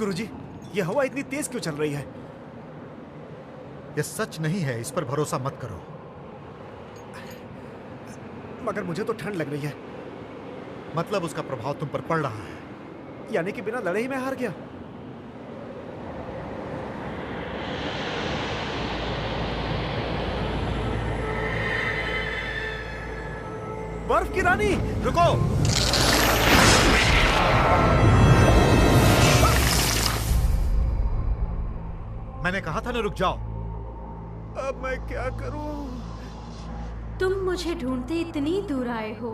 गुरुजी, ये हवा इतनी तेज क्यों चल रही है? ये सच नहीं है, इस पर भरोसा मत करो। मगर मुझे तो ठंड लग रही है। मतलब उसका प्रभाव तुम पर पड़ रहा है? यानी कि बिना लड़े ही मैं हार गया? बर्फ की रानी, रुको! मैंने कहा था ना रुक जाओ। अब मैं क्या करूं? तुम मुझे ढूंढते इतनी दूर आए हो,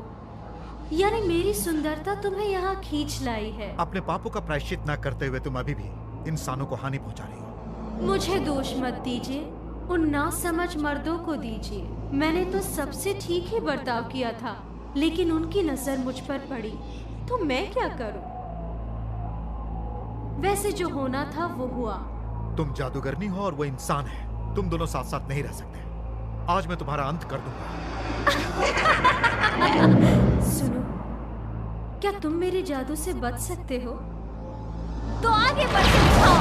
यानी मेरी सुंदरता तुम्हें यहाँ खींच लाई है। अपने पापों का प्रायश्चित न करते हुए तुम अभी भी इंसानों को हानि पहुंचा रही हो। मुझे दोष मत दीजिए, उन नासमझ मर्दों को दीजिए। मैंने तो सबसे ठीक ही बर्ताव किया था, लेकिन उनकी नजर मुझ पर पड़ी, तो मैं क्या करूं? वैसे जो होना था वो हुआ। तुम जादूगरनी हो और वो इंसान है, तुम दोनों साथ साथ नहीं रह सकते। आज मैं तुम्हारा अंत कर दूंगा। सुनो, क्या तुम मेरे जादू से बच सकते हो? तो आगे बढ़ जाओ।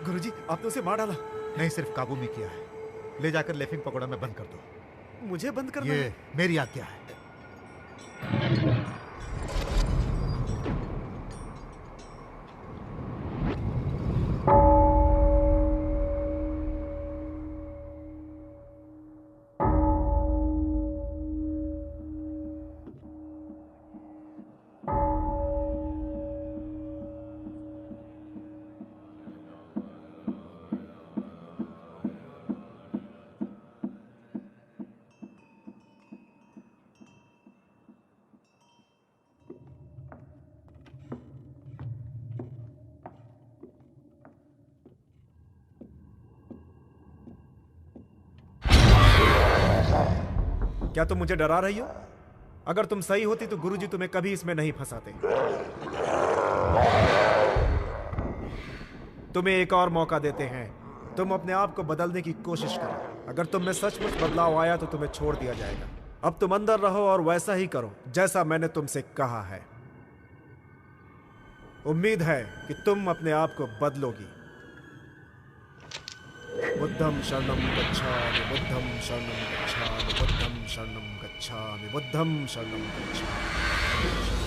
गुरुजी, आपने उसे मार डाला? नहीं, सिर्फ काबू में किया है। ले जाकर लेफिंग पकोड़ा में बंद कर दो। मुझे बंद करना ये है? मेरी आज्ञा है। क्या तुम मुझे डरा रही हो? अगर तुम सही होती तो गुरुजी तुम्हें कभी इसमें नहीं फंसाते। तुम्हें एक और मौका देते हैं। तुम अपने आप को बदलने की कोशिश करो। अगर तुम में सचमुच बदलाव आया तो तुम्हें छोड़ दिया जाएगा। अब तुम अंदर रहो और वैसा ही करो जैसा मैंने तुमसे कहा है। उम्मीद है कि तुम अपने आप को बदलोगी। बुद्धं शरणं गच्छामि, बुद्धं शरणं गच्छामि, बुद्धं शरणं गच्छामि, बुद्धं शरणं गच्छामि।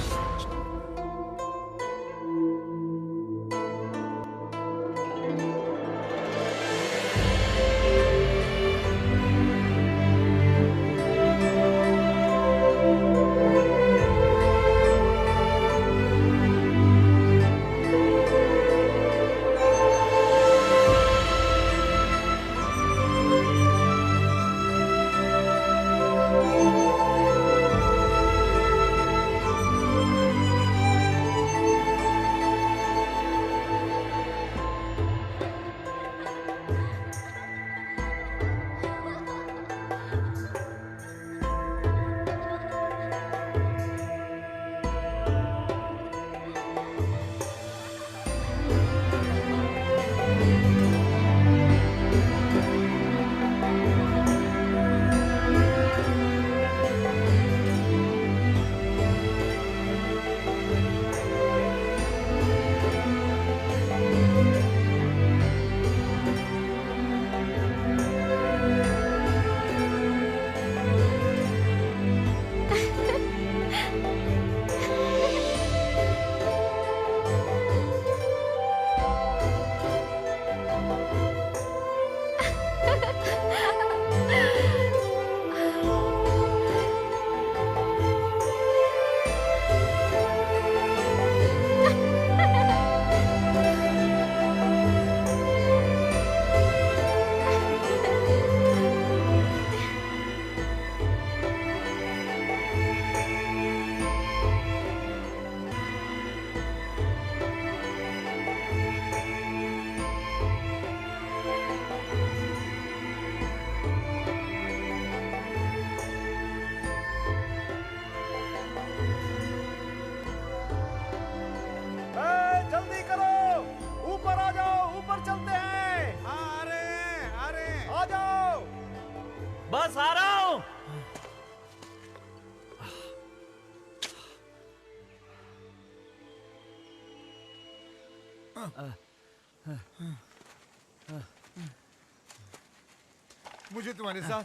मुझे तुम्हारे साथ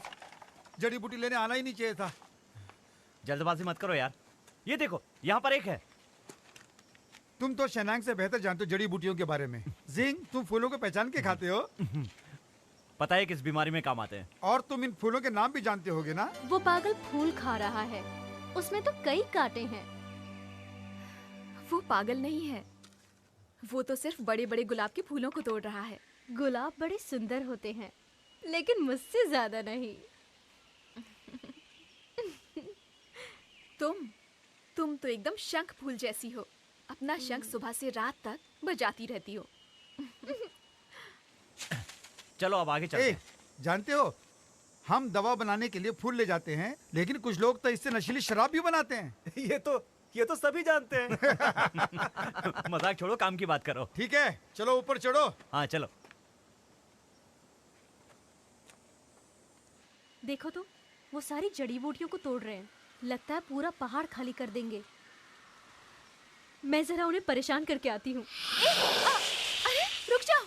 जड़ी बूटी लेने आना ही नहीं चाहिए था। जल्दबाजी मत करो यार, ये देखो यहाँ पर एक है। तुम तो शनांग से बेहतर जानते हो जड़ी बूटियों के बारे में। जिंग, तुम फूलों को पहचान के खाते हो पता है किस बीमारी में काम आते हैं। और तुम इन फूलों के नाम भी जानते होगे ना। वो पागल फूल खा रहा है, उसमें तो कई कांटे हैं। वो पागल नहीं है, वो तो सिर्फ बड़े बड़े गुलाब के फूलों को तोड़ रहा है। गुलाब बड़े सुंदर होते हैं, लेकिन मुझसे ज्यादा नहीं। तुम तो एकदम शंख फूल जैसी हो। अपना शंख सुबह से रात तक बजाती रहती हो। चलो अब आगे चलते ए, हैं। जानते हो, हम दवा बनाने के लिए फूल ले जाते हैं, लेकिन कुछ लोग तो इससे नशीली शराब भी बनाते हैं। ये तो सभी जानते हैं। मजाक छोड़ो, काम की बात करो। ठीक है, चलो ऊपर चढ़ो। हाँ चलो। देखो तो, वो सारी जड़ी बूटियों को तोड़ रहे हैं। लगता है पूरा पहाड़ खाली कर देंगे। मैं जरा उन्हें परेशान करके आती हूँ। अरे रुक जाओ।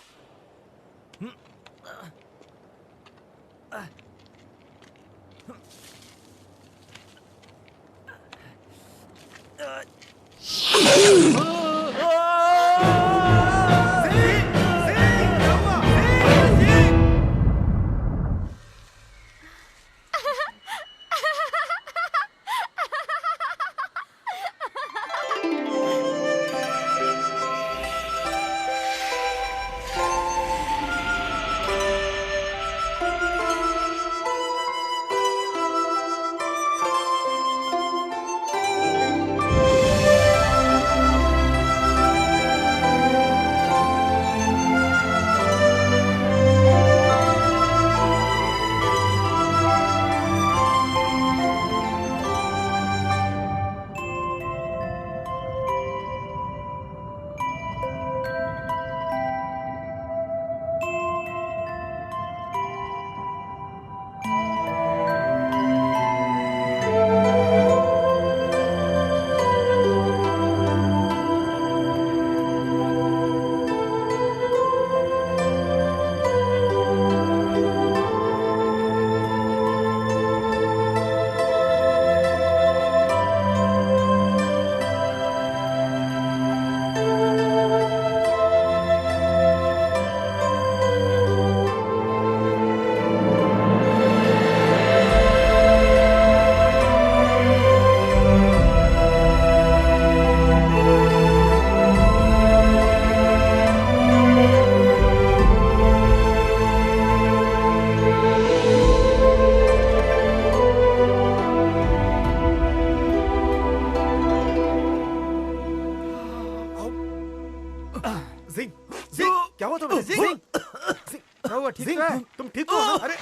क्या हुआ तुम्हें? जिंग, क्या हुआ? ठीक है? तुम ठीक हो ना? अरे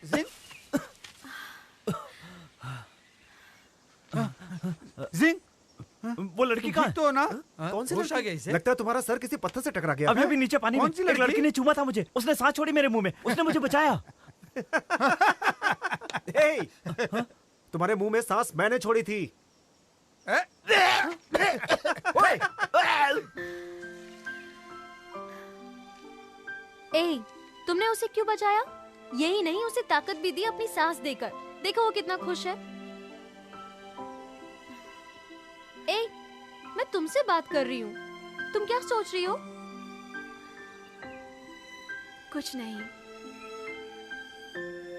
जिंग, जिंग, वो लड़की कहाँ ठीक तो हो ना? कौन सी होश आ लड़की? गया इसे? लगता है तुम्हारा सर किसी पत्थर से टकरा गया। अभी अभी नीचे पानी में कौन सी एक लड़की? लड़की ने चूमा था मुझे। उसने सांस छोड़ी मेरे मुंह में। उसने मुझे बचाया। हे! तुम्हारे मुंह में सांस मैंने छोड़ी थी। ओए! ए, तुमने उसे क्यों बचाया? यही नहीं, उसे ताकत भी दी अपनी सांस देकर। देखो वो कितना खुश है। ए, मैं तुमसे बात कर रही हूँ। तुम क्या सोच रही हो? कुछ नहीं।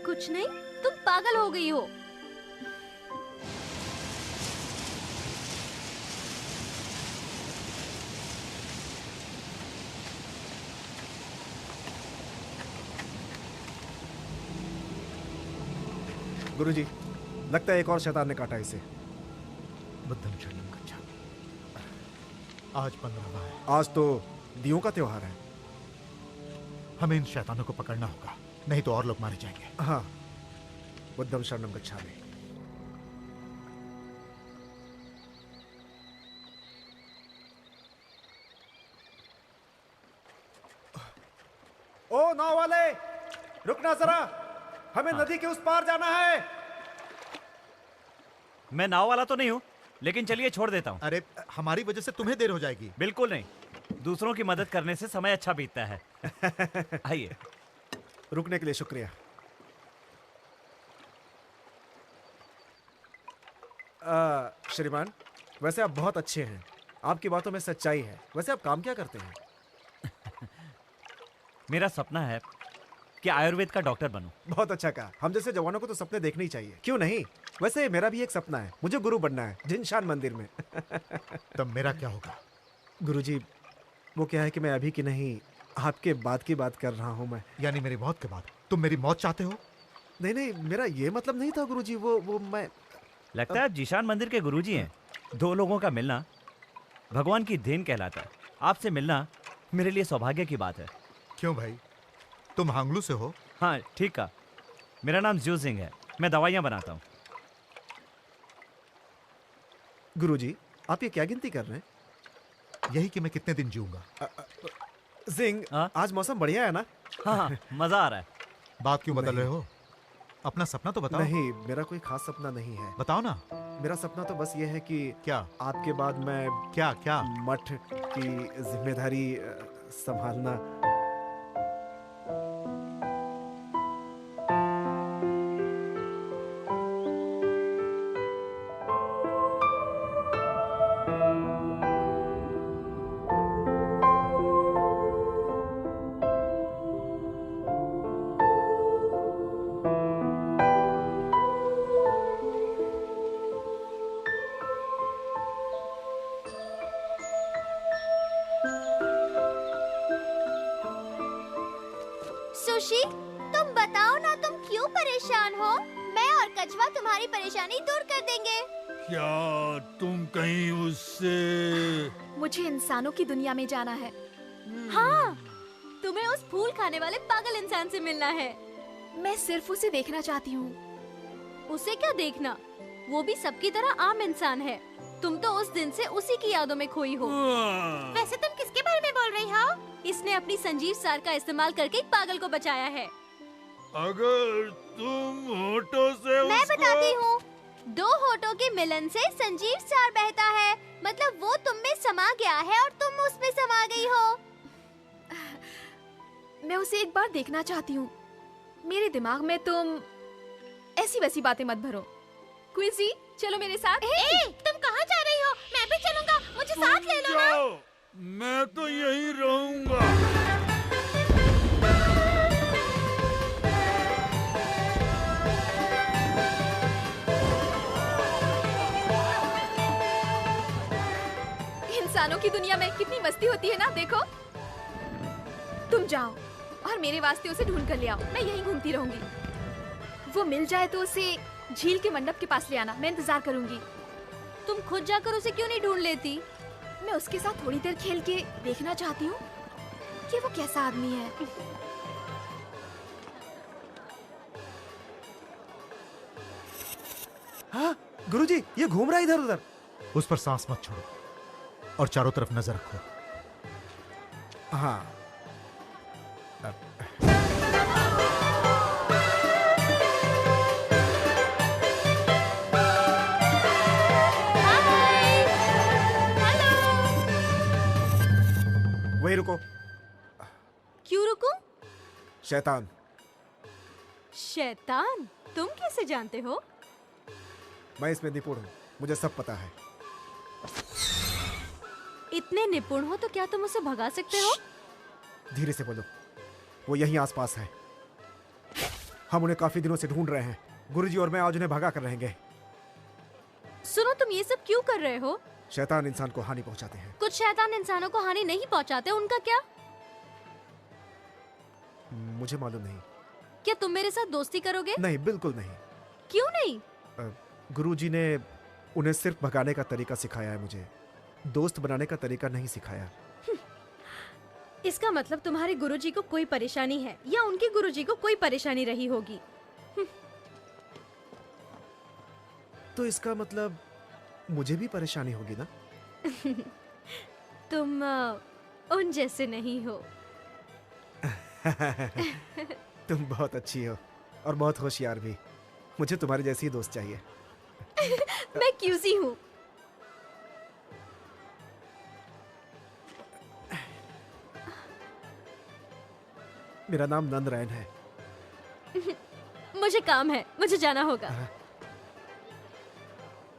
कुछ नहीं? तुम पागल हो गई हो। गुरुजी, लगता है एक और शैतान ने काटा इसे। बुद्धम शरणम गच्छामि। आज 15वां है। आज तो दियों का त्योहार है। हमें इन शैतानों को पकड़ना होगा, नहीं तो और लोग मारे जाएंगे। हाँ, बुद्धम शरणम गच्छामि। ओ नाव वाले, रुकना जरा, हमें नदी के उस पार जाना है। मैं नाव वाला तो नहीं हूँ, लेकिन चलिए छोड़ देता हूँ। अरे हमारी वजह से तुम्हें देर हो जाएगी। बिल्कुल नहीं। दूसरों की मदद करने से समय अच्छा बीतता है। आइए। रुकने के लिए शुक्रिया। श्रीमान, वैसे आप बहुत अच्छे हैं, आपकी बातों में सच्चाई है। वैसे आप काम क्या करते हैं? मेरा सपना है कि आयुर्वेद का डॉक्टर बनूं। बहुत अच्छा कहा। हम जैसे जवानों को तो सपने देखने ही चाहिए, क्यों नहीं? वैसे मेरा भी एक सपना है, मुझे गुरु बनना है जिनशान मंदिर में। तब मेरा क्या होगा? गुरुजी, वो क्या है कि मैं अभी की नहीं, आपके बाद की बात कर रहा हूँ मैं। यानी मेरी मौत के बाद तुम मेरी मौत चाहते हो? नहीं नहीं, मेरा ये मतलब नहीं था गुरुजी। वो मैं लगता है आप जीशान मंदिर के गुरुजी हैं। दो लोगों का मिलना भगवान की देन कहलाता है। आपसे मिलना मेरे लिए सौभाग्य की बात है। क्यों भाई, तुम हांगलू से हो? हाँ, ठीक कहा। मेरा नाम ज्यू सिंह है, मैं दवाइयाँ बनाता हूँ। गुरुजी, आप ये क्या गिनती कर रहे हैं? यही कि मैं कितने दिन जीऊंगा। सिंह, हाँ? आज मौसम बढ़िया है ना? हाँ हाँ, मज़ा आ रहा है। बात क्यों बदल नहीं। रहे हो? अपना सपना तो बताओ। नहीं, मेरा कोई खास सपना नहीं है। बताओ ना। मेरा सपना तो बस ये है कि क्या आपके बाद मैं क्या क्या? मठ की जिम्मेदारी संभालना। सुशी, तुम बताओ ना, तुम क्यों परेशान हो? मैं और कछुआ तुम्हारी परेशानी दूर कर देंगे। क्या तुम कहीं उससे? मुझे इंसानों की दुनिया में जाना है। हाँ, तुम्हें उस फूल खाने वाले पागल इंसान से मिलना है। मैं सिर्फ उसे देखना चाहती हूँ। उसे क्या देखना, वो भी सबकी तरह आम इंसान है। तुम तो उस दिन से उसी की यादों में खोई हो। वैसे तुम किसके बारे में बोल रही हो? इसने अपनी संजीव सार का इस्तेमाल करके एक पागल को बचाया है। अगर तुम होठों से मैं उसको... बताती हूँ। दो होठों के मिलन से संजीव सार बहता है। मतलब वो तुम में समा गया है और तुम उसमें समा गई हो। मैं उसे एक बार देखना चाहती हूँ। मेरे दिमाग में तुम ऐसी वैसी बातें मत भरो। क्विजी, चलो मेरे साथ। तुम कहाँ जा रही हो? मैं भी चलूंगा, मुझे साथ ले लो ना। जाओ, मैं तो यहीं रहूंगा। इंसानों की दुनिया में कितनी मस्ती होती है ना, देखो। तुम जाओ और मेरे वास्ते उसे ढूंढ कर ले आओ। मैं यहीं घूमती रहूंगी। वो मिल जाए तो उसे झील के मंडप के पास ले आना। मैं इंतजार करूंगी। तुम खुद जाकर उसे क्यों नहीं ढूंढ लेती? मैं उसके साथ थोड़ी देर खेल के देखना चाहती हूँ कि वो कैसा आदमी है। हाँ गुरुजी, ये घूम रहा है इधर उधर। उस पर सांस मत छोड़ो और चारों तरफ नजर रखो। हाँ, वही रुको। क्यों रुकूं? शैतान। शैतान? तुम कैसे जानते हो? मैं इसमें निपुण हूँ, मुझे सब पता है। इतने निपुण हो तो क्या तुम उसे भगा सकते हो? धीरे से बोलो, वो यहीं आसपास है। हम उन्हें काफी दिनों से ढूंढ रहे हैं। गुरुजी और मैं आज उन्हें भगा कर रहेंगे। सुनो, तुम ये सब क्यों कर रहे हो? शैतान इंसान को हानि पहुंचाते हैं। कुछ शैतान इंसानों को हानि नहीं पहुंचाते, उनका क्या? मुझे मालूम नहीं। क्या तुम मेरे साथ दोस्ती करोगे? नहीं, बिल्कुल नहीं। क्यों नहीं? गुरुजी ने उन्हें सिर्फ भगाने का तरीका सिखाया है, मुझे दोस्त बनाने का तरीका नहीं सिखाया। इसका मतलब तुम्हारे गुरुजी को कोई परेशानी है या उनके गुरुजी को कोई परेशानी रही होगी। तो इसका मतलब मुझे भी परेशानी होगी ना? तुम उन जैसे नहीं हो। तुम बहुत अच्छी हो और बहुत होशियार भी। मुझे तुम्हारी जैसी ही दोस्त चाहिए। मैं क्यूसी हूँ। मेरा नाम नंदरायण है। मुझे काम है, मुझे जाना होगा।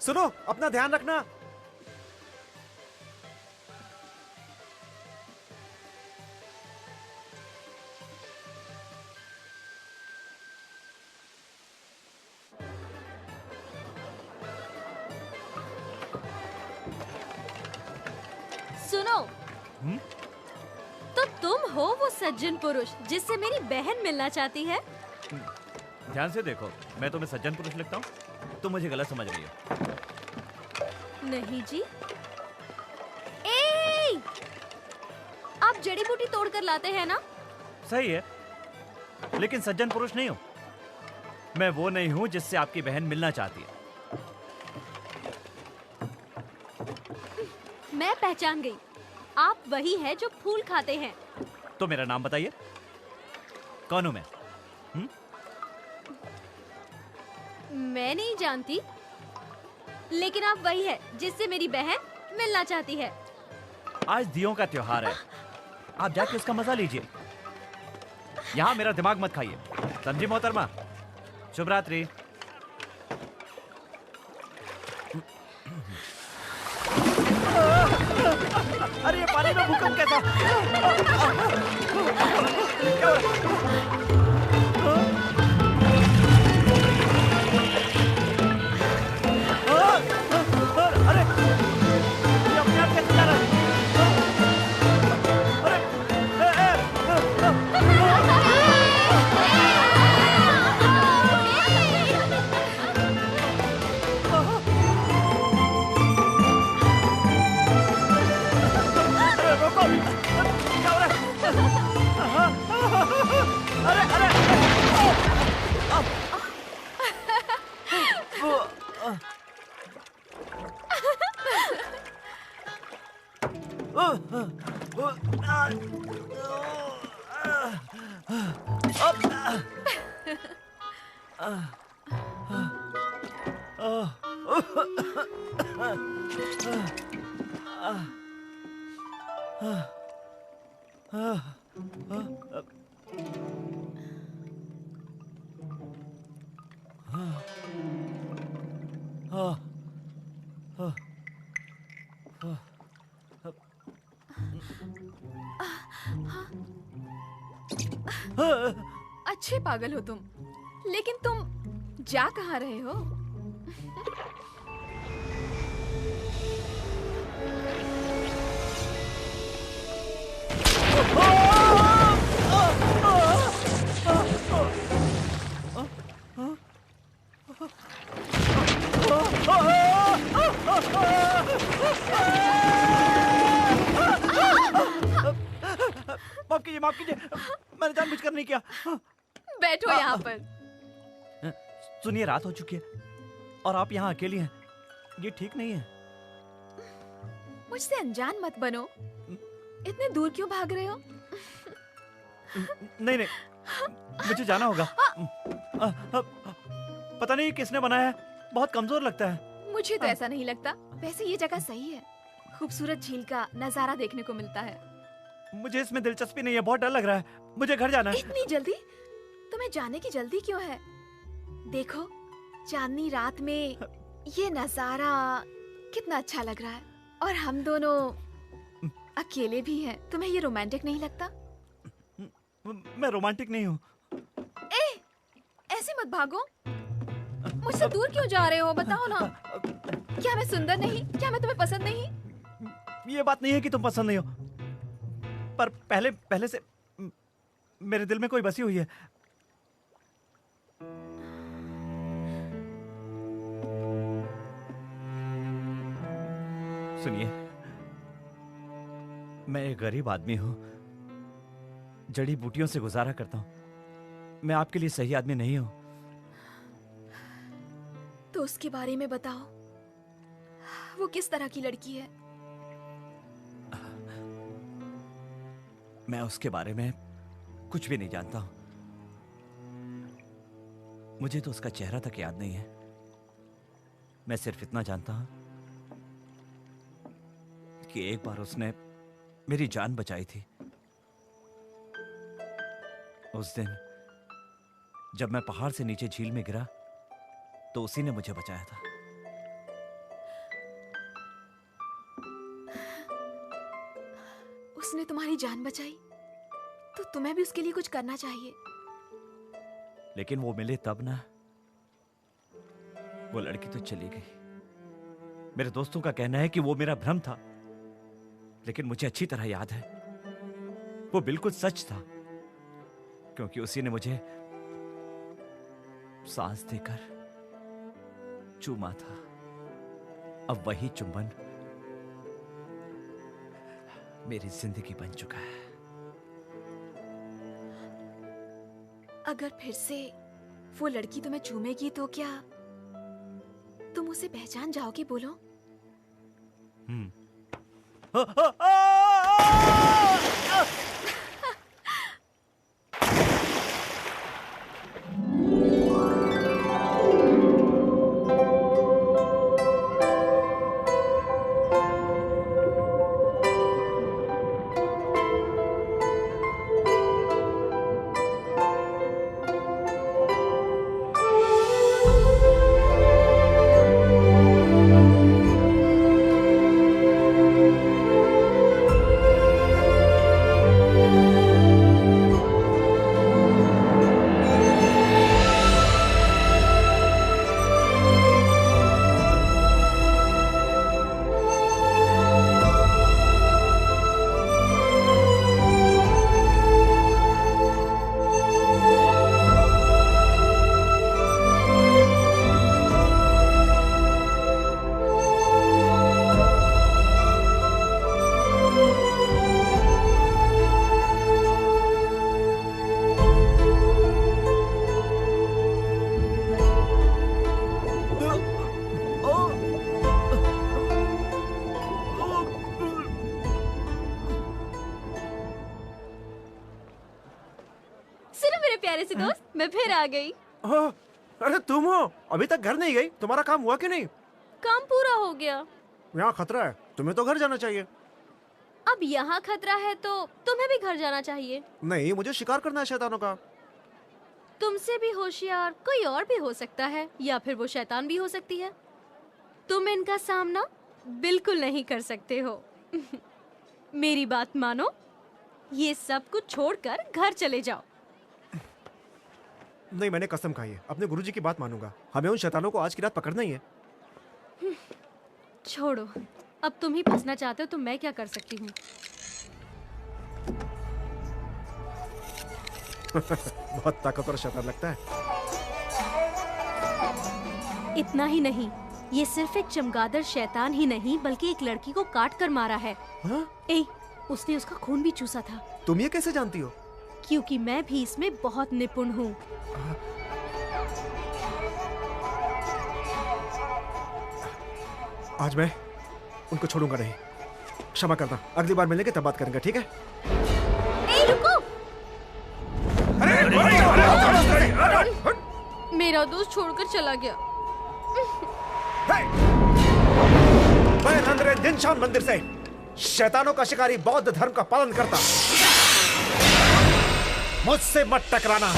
सुनो, अपना ध्यान रखना। सुनो, तो तुम हो वो सज्जन पुरुष जिससे मेरी बहन मिलना चाहती है? ध्यान से देखो, मैं तुम्हें सज्जन पुरुष लगता हूँ? तुम मुझे गलत समझ रही हो। नहीं जी। ए! आप जड़ी बूटी तोड़ कर लाते हैं ना? सही है, लेकिन सज्जन पुरुष नहीं हूँ। मैं वो नहीं हूँ जिससे आपकी बहन मिलना चाहती है। मैं पहचान गई, आप वही है जो फूल खाते हैं। तो मेरा नाम बताइए, कौन हूँ मैं? मैं नहीं जानती, लेकिन आप वही है जिससे मेरी बहन मिलना चाहती है। आज दियों का त्योहार है, आप जाके उसका मजा लीजिए। यहाँ मेरा दिमाग मत खाइए, समझी मोहतरमा? शुभ रात्रि। अरे ये पानी में भूकंप कैसा? क्या हो रहा है? अरे ये अपने आप कैसे जा रहा है? अच्छे पागल हो तुम, लेकिन तुम जा कहाँ रहे हो? माफ कीजिए, मैंने जानबूझकर नहीं किया। बैठो यहाँ पर। सुनिए, रात हो चुकी है और आप यहाँ अकेली हैं, ये ठीक नहीं है। मुझसे अनजान मत बनो। इतने दूर क्यों भाग रहे हो? नहीं नहीं, मुझे जाना होगा। पता नहीं किसने बनाया है, बहुत कमजोर लगता है। मुझे तो ऐसा नहीं लगता। वैसे ये जगह सही है, खूबसूरत झील का नजारा देखने को मिलता है। मुझे इसमें दिलचस्पी नहीं है, बहुत डर लग रहा है। मुझे घर जाना है। इतनी जल्दी? तुम्हें जाने की जल्दी क्यों है? देखो, चांदनी रात में ये नजारा कितना अच्छा लग रहा है, और हम दोनों अकेले भी हैं। तुम्हें ये रोमांटिक नहीं लगता? मैं रोमांटिक नहीं हूँ। ऐसे मत भागो। मुझसे दूर क्यों जा रहे हो? बताओ ना। क्या मैं सुंदर नहीं? क्या मैं तुम्हें पसंद नहीं? ये बात नहीं है कि तुम पसंद नहीं हो, पर पहले से मेरे दिल में कोई बसी हुई है। सुनिए, मैं एक गरीब आदमी हूं, जड़ी बूटियों से गुजारा करता हूं। मैं आपके लिए सही आदमी नहीं हूं। तो उसके बारे में बताओ, वो किस तरह की लड़की है? मैं उसके बारे में कुछ भी नहीं जानता हूं। मुझे तो उसका चेहरा तक याद नहीं है। मैं सिर्फ इतना जानता हूं कि एक बार उसने मेरी जान बचाई थी। उस दिन जब मैं पहाड़ से नीचे झील में गिरा तो उसी ने मुझे बचाया था। उसने तुम्हारी जान बचाई तो तुम्हें भी उसके लिए कुछ करना चाहिए। लेकिन वो मिले तब ना। वो लड़की तो चली गई। मेरे दोस्तों का कहना है कि वो मेरा भ्रम था, लेकिन मुझे अच्छी तरह याद है वो बिल्कुल सच था, क्योंकि उसी ने मुझे सांस देकर चूमा था। अब वही चुंबन मेरी जिंदगी बन चुका है। अगर फिर से वो लड़की तुम्हें चूमेगी तो क्या तुम उसे पहचान जाओगे? बोलो। प्यारे से दोस्त, मैं फिर आ गई। अरे तुम हो? अभी तक घर नहीं गई? तुम्हारा काम हुआ कि नहीं? काम पूरा हो गया। यहाँ खतरा है, तुम्हें तो घर जाना चाहिए। अब यहाँ खतरा है तो तुम्हें भी घर जाना चाहिए। नहीं, मुझे शिकार करना है शैतानों का। तुमसे भी होशियार कोई और भी हो सकता है, या फिर वो शैतान भी हो सकती है। तुम इनका सामना बिल्कुल नहीं कर सकते हो। मेरी बात मानो, ये सब कुछ छोड़कर घर चले जाओ। नहीं, मैंने कसम खाई है, अपने गुरुजी की बात मानूंगा। हमें उन शैतानों को आज की रात पकड़ना ही है। छोड़ो, अब तुम ही फंसना चाहते हो तो मैं क्या कर सकती हूँ। बहुत ताकतवर शैतान लगता है। इतना ही नहीं, ये सिर्फ एक चमगादड़ शैतान ही नहीं बल्कि एक लड़की को काट कर मारा है। हाँ? उसने उसका खून भी चूसा था। तुम ये कैसे जानती हो? क्योंकि मैं भी इसमें बहुत निपुण हूँ। आज मैं उनको छोड़ूंगा नहीं। क्षमा करना, अगली बार मिलेंगे तब बात करेंगे, ठीक है? रुको! मेरा दोस्त छोड़कर चला गया। मैं नंदरे दिनशान मंदिर से शैतानों का शिकारी बौद्ध धर्म का पालन करता। मुझसे मत टकराना।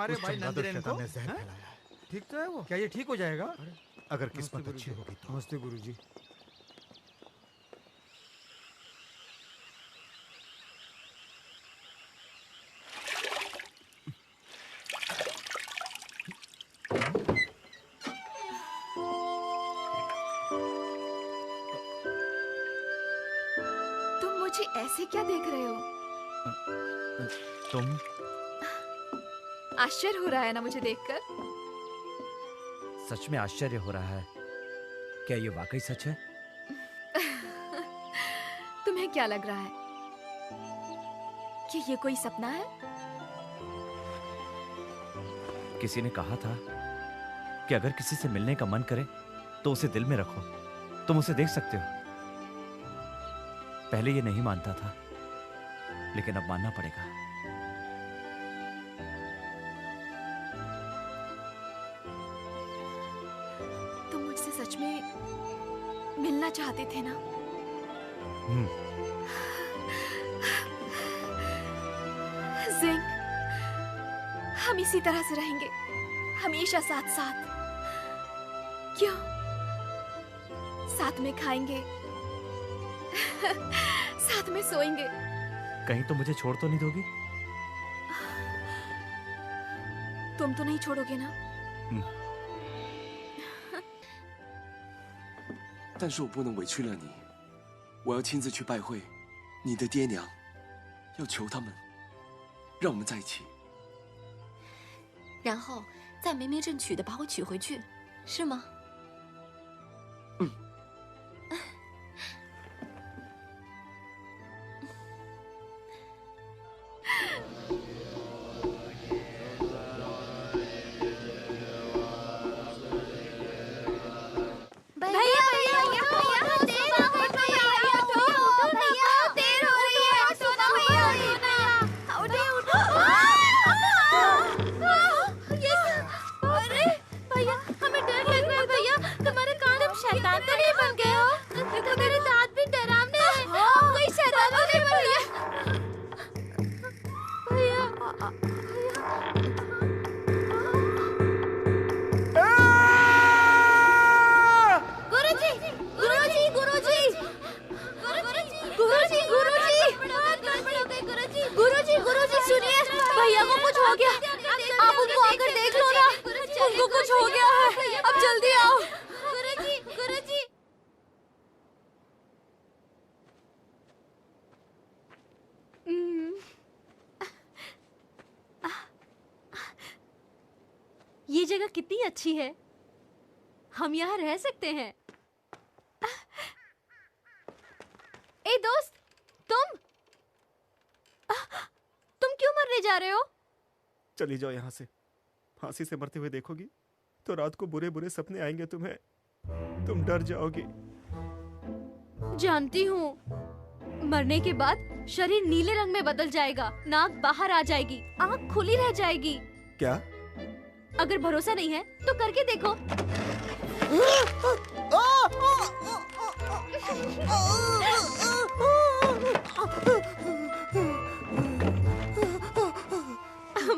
हमारे उस भाई चमगादड़ नंदरेन शैतान को ने जहर हाँ? फैलाया है। ठीक तो है वो, क्या ये ठीक हो जाएगा? अगर किस्मत अच्छी होगी तो। नमस्ते गुरुजी। तुम मुझे ऐसे क्या देख रहे हो? तुम आश्चर्य हो रहा है ना मुझे देखकर? सच में आश्चर्य हो रहा है? क्या ये वाकई सच है? तुम्हें क्या लग रहा है कि ये कोई सपना है? किसी ने कहा था कि अगर किसी से मिलने का मन करे तो उसे दिल में रखो, तुम उसे देख सकते हो। पहले ये नहीं मानता था, लेकिन अब मानना पड़ेगा। तुम मुझसे सच में मिलना चाहते थे ना? जिंग, हम इसी तरह से रहेंगे हमेशा साथ साथ। क्यों? साथ में खाएंगे, साथ में सोएंगे। कहीं तो मुझे छोड़ तो नहीं दोगी? तुम तो नहीं छोड़ोगे ना? 但是我不能委屈了你，我要亲自去拜会你的爹娘，要求他们让我们在一起。然后在梅梅镇娶的把我娶回去，是吗？ये जगह कितनी अच्छी है, हम यहाँ रह सकते हैं। ए दोस्त, तुम क्यों मरने जा रहे हो? चली जाओ यहाँ से। फांसी से मरते हुए देखोगी तो रात को बुरे बुरे सपने आएंगे तुम्हें, तुम डर जाओगी। जानती हूँ, मरने के बाद शरीर नीले रंग में बदल जाएगा, नाक बाहर आ जाएगी, आँख खुली रह जाएगी। क्या? अगर भरोसा नहीं है तो करके देखो।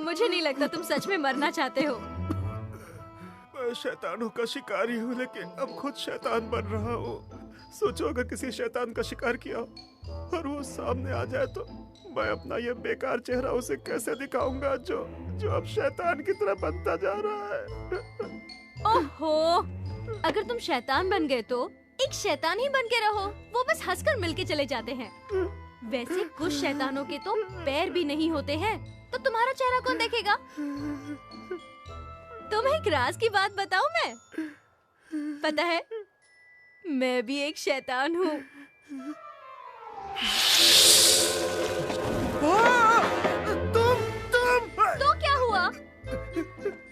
मुझे नहीं लगता तुम सच में मरना चाहते हो। मैं शैतानों का शिकारी हूँ, लेकिन अब खुद शैतान बन रहा हूँ। सोचो अगर किसी शैतान का शिकार किया और वो सामने आ जाए तो मैं अपना ये बेकार चेहरा उसे कैसे दिखाऊंगा जो अब शैतान की तरह बनता जा रहा है। ओहो, अगर तुम शैतान बन गए तो एक शैतान ही बन के रहो, वो बस हंसकर मिलके चले जाते हैं। वैसे कुछ शैतानों के तो पैर भी नहीं होते हैं, तो तुम्हारा चेहरा कौन देखेगा? तुम्हें एक राज की बात बताऊं मैं? पता है, मैं भी एक शैतान हूँ। तो क्या हुआ?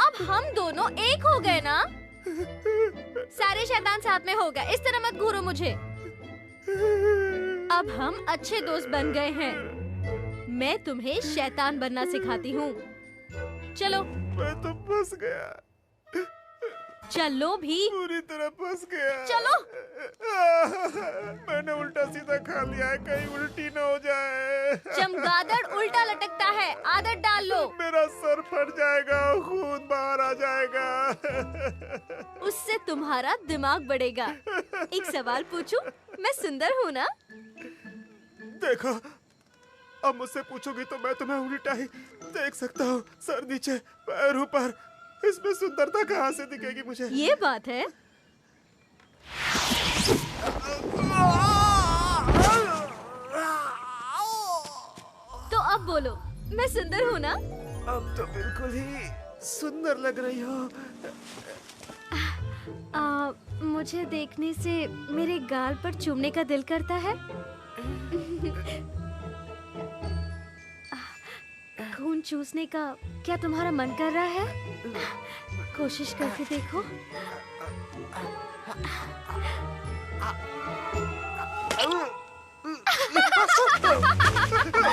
अब हम दोनों एक हो गए ना? सारे शैतान साथ में हो गए, इस तरह मत घूरो मुझे। अब हम अच्छे दोस्त बन गए हैं। मैं तुम्हें शैतान बनना सिखाती हूँ। चलो। मैं तो फंस गया। चलो भी। पूरी तरह फंस गया। चलो। मैंने उल्टा सीधा खा लिया है, कहीं उल्टी ना हो जाए। चमगादड़ उल्टा लटकता है, आदत डाल लो। मेरा सर फट जाएगा, खून बाहर आ जाएगा। उससे तुम्हारा दिमाग बढ़ेगा। एक सवाल पूछूं? मैं सुंदर हूँ ना? देखो, अब मुझसे पूछोगी तो मैं तुम्हें उल्टा ही देख सकता हूँ। सर नीचे, पैर ऊपर। इसमें सुंदरता कहाँ से दिखेगी मुझे? ये बात है। तो अब बोलो, मैं सुंदर हूँ ना? अब तो बिल्कुल ही सुंदर लग रही हो। मुझे देखने से मेरे गाल पर चूमने का दिल करता है। खून चूसने का क्या तुम्हारा मन कर रहा है? कोशिश करके देखो।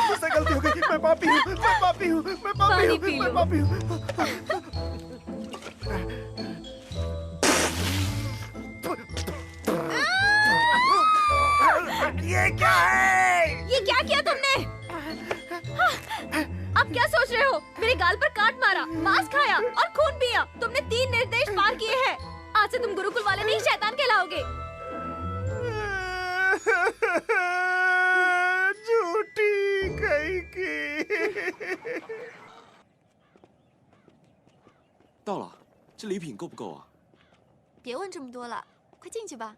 मुझसे गलती हो गई। मैं पापी हूँ, मैं पापी हूँ, मैं पापी पानी हूँ, पी मैं लो। पापी हूँ। ये क्या है? ये क्या किया तुमने? अब क्या सोच रहे हो? मेरे गाल पर काट मारा, मांस खाया और खून पिया। तुमने 3 निर्देश पार किए हैं। आज से तुम गुरुकुल वाले नहीं, शैतान कहलाओगे। झूठी कहीं की।到了，这礼品够不够啊？别问这么多了，快进去吧。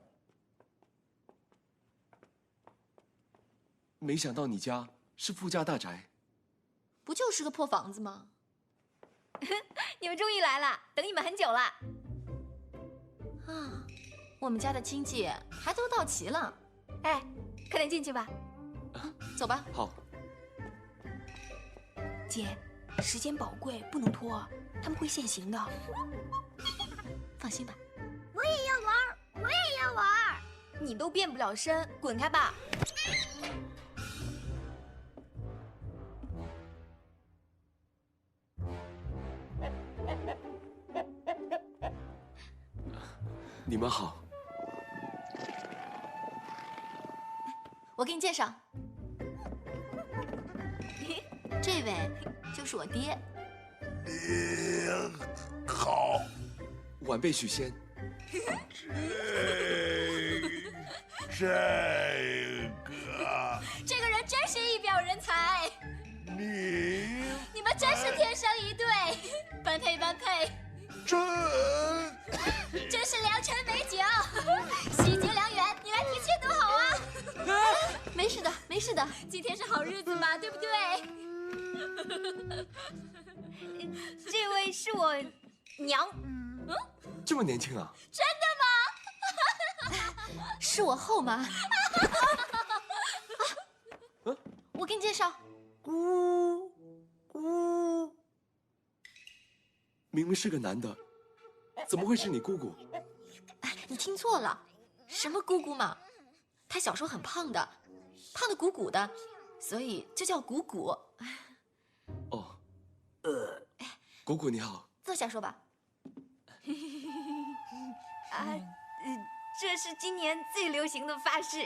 没想到你家是富家大宅。不就是个破房子吗？你们终于来了，等你们很久了。啊，我们家的亲戚还都到齐了。哎，快点进去吧。走吧。好，姐，时间宝贵，不能拖，他们会现形的。放心吧。我也要玩，我也要玩。你都变不了身，滚开吧！你们好。我给你介绍，这位就是我爹。好。晚辈许仙。这个人真是一表人才。你们真是天生一对，般配般配。真是良辰美景，喜结良缘，你来提亲多好啊！没事的，没事的，今天是好日子嘛，对不对？这位是我娘。这么年轻啊？真的吗？是我后妈。我给你介绍。明明是个男的，怎么会是你姑姑？你听错了，什么姑姑嘛？她小时候很胖的，胖的鼓鼓的，所以就叫鼓鼓。哦，姑姑你好。坐下说吧。这是今年最流行的发饰。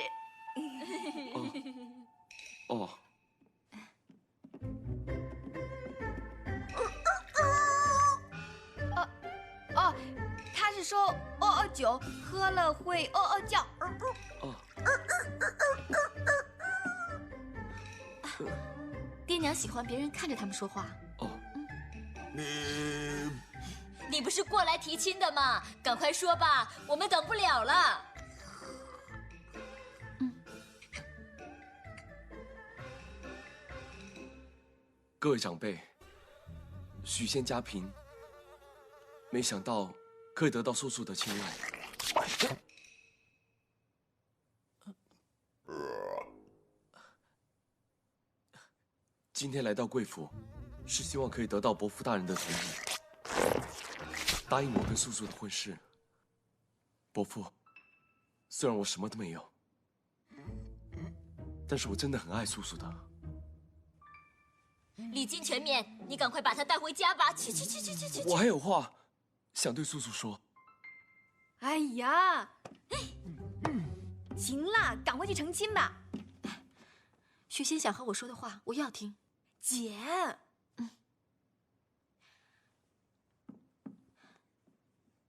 哦。哦，他是说酒喝了会叫。爹娘喜欢别人看着他们说话。哦。你不是过来提亲的吗？赶快说吧，我们等不了了。各位长辈，许仙家贫，没想到可以得到叔叔的青睐。今天来到贵府，是希望可以得到伯父大人的同意，答应我跟素素的婚事。伯父，虽然我什么都没有，但是我真的很爱素素的。礼金全免，你赶快把她带回家吧。去！我还有话想对素素说。哎呀，行了，赶快去成亲吧。许仙想和我说的话，我要听。姐，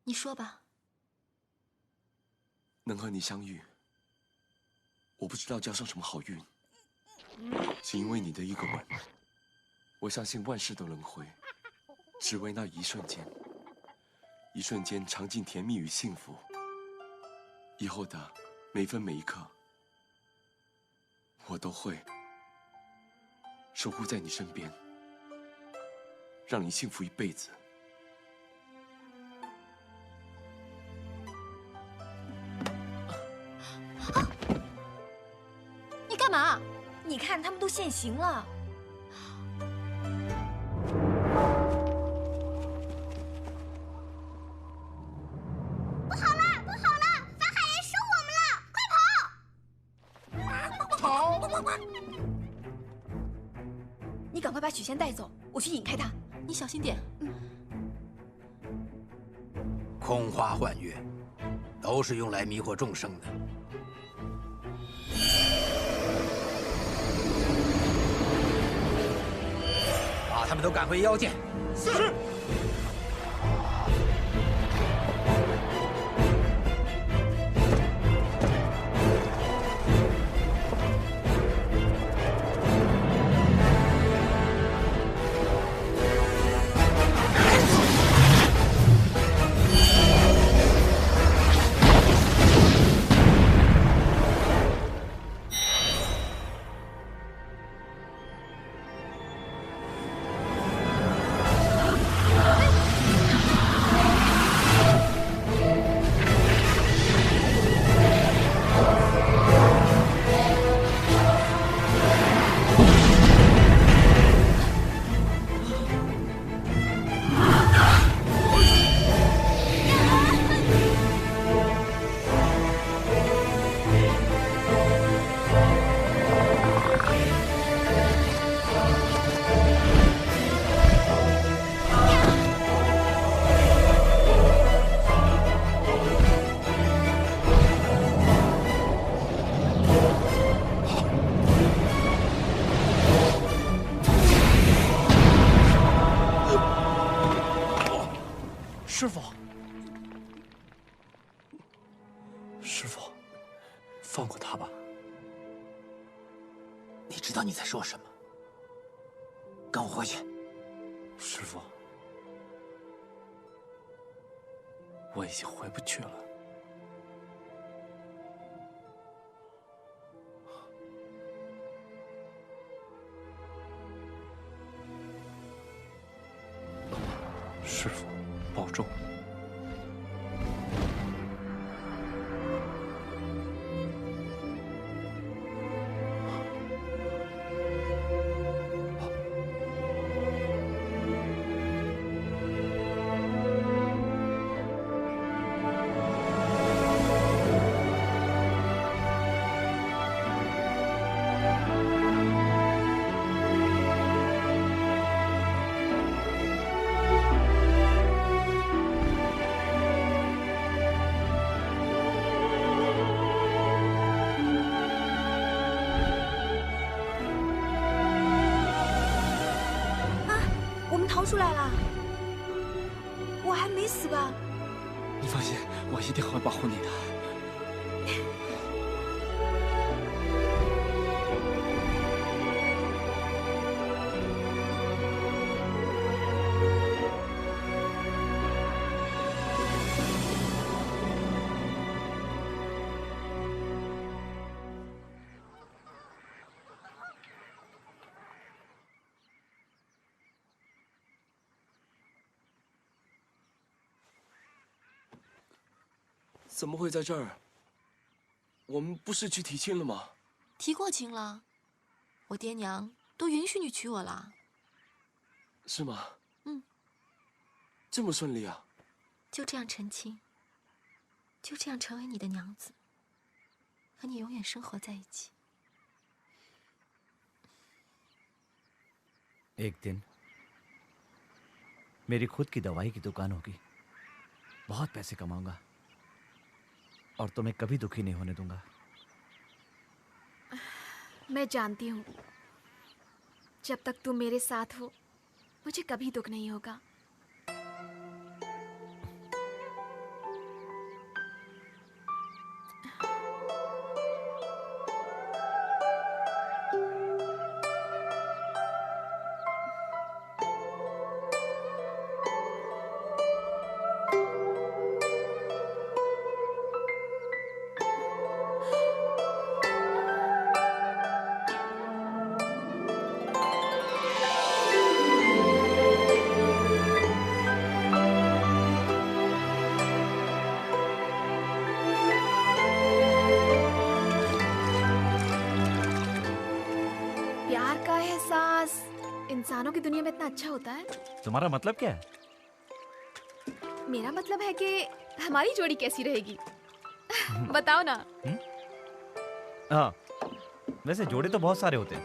你说吧。能和你相遇，我不知道交上什么好运，只因为你的一个吻。我相信万事都轮回，只为那一瞬间，一瞬间尝尽甜蜜与幸福。以后的每分每一刻，我都会守护在你身边，让你幸福一辈子。你干嘛？你看他们都现形了。不好了，不好了！法海人收我们了，快跑！你赶快把许仙带走，我去引开他。你小心点。空花幻月，都是用来迷惑众生的。把他们都赶回妖界。是。师傅，师傅，放过他吧。你知道你在说什么？跟我回去。师傅，我已经回不去了。师傅，保重。逃出来了，我还没死吧？你放心，我一定会保护你的。怎么会在这儿？我们不是去提亲了吗？提过亲了，我爹娘都允许你娶我了。是吗？嗯。这么顺利啊？就这样成亲，就这样成为你的娘子，和你永远生活在一起。एक दिन मेरी खुद की दवाई की दुकान होगी, बहुत पैसे कमाऊंगा, और तुम्हें कभी दुखी नहीं होने दूंगा। मैं जानती हूँ, जब तक तुम मेरे साथ हो मुझे कभी दुख नहीं होगा। प्यार का एहसास इंसानों की दुनिया में इतना अच्छा होता है। तुम्हारा मतलब क्या है? मेरा मतलब है कि हमारी जोड़ी कैसी रहेगी। बताओ ना। हाँ, वैसे जोड़े तो बहुत सारे होते हैं।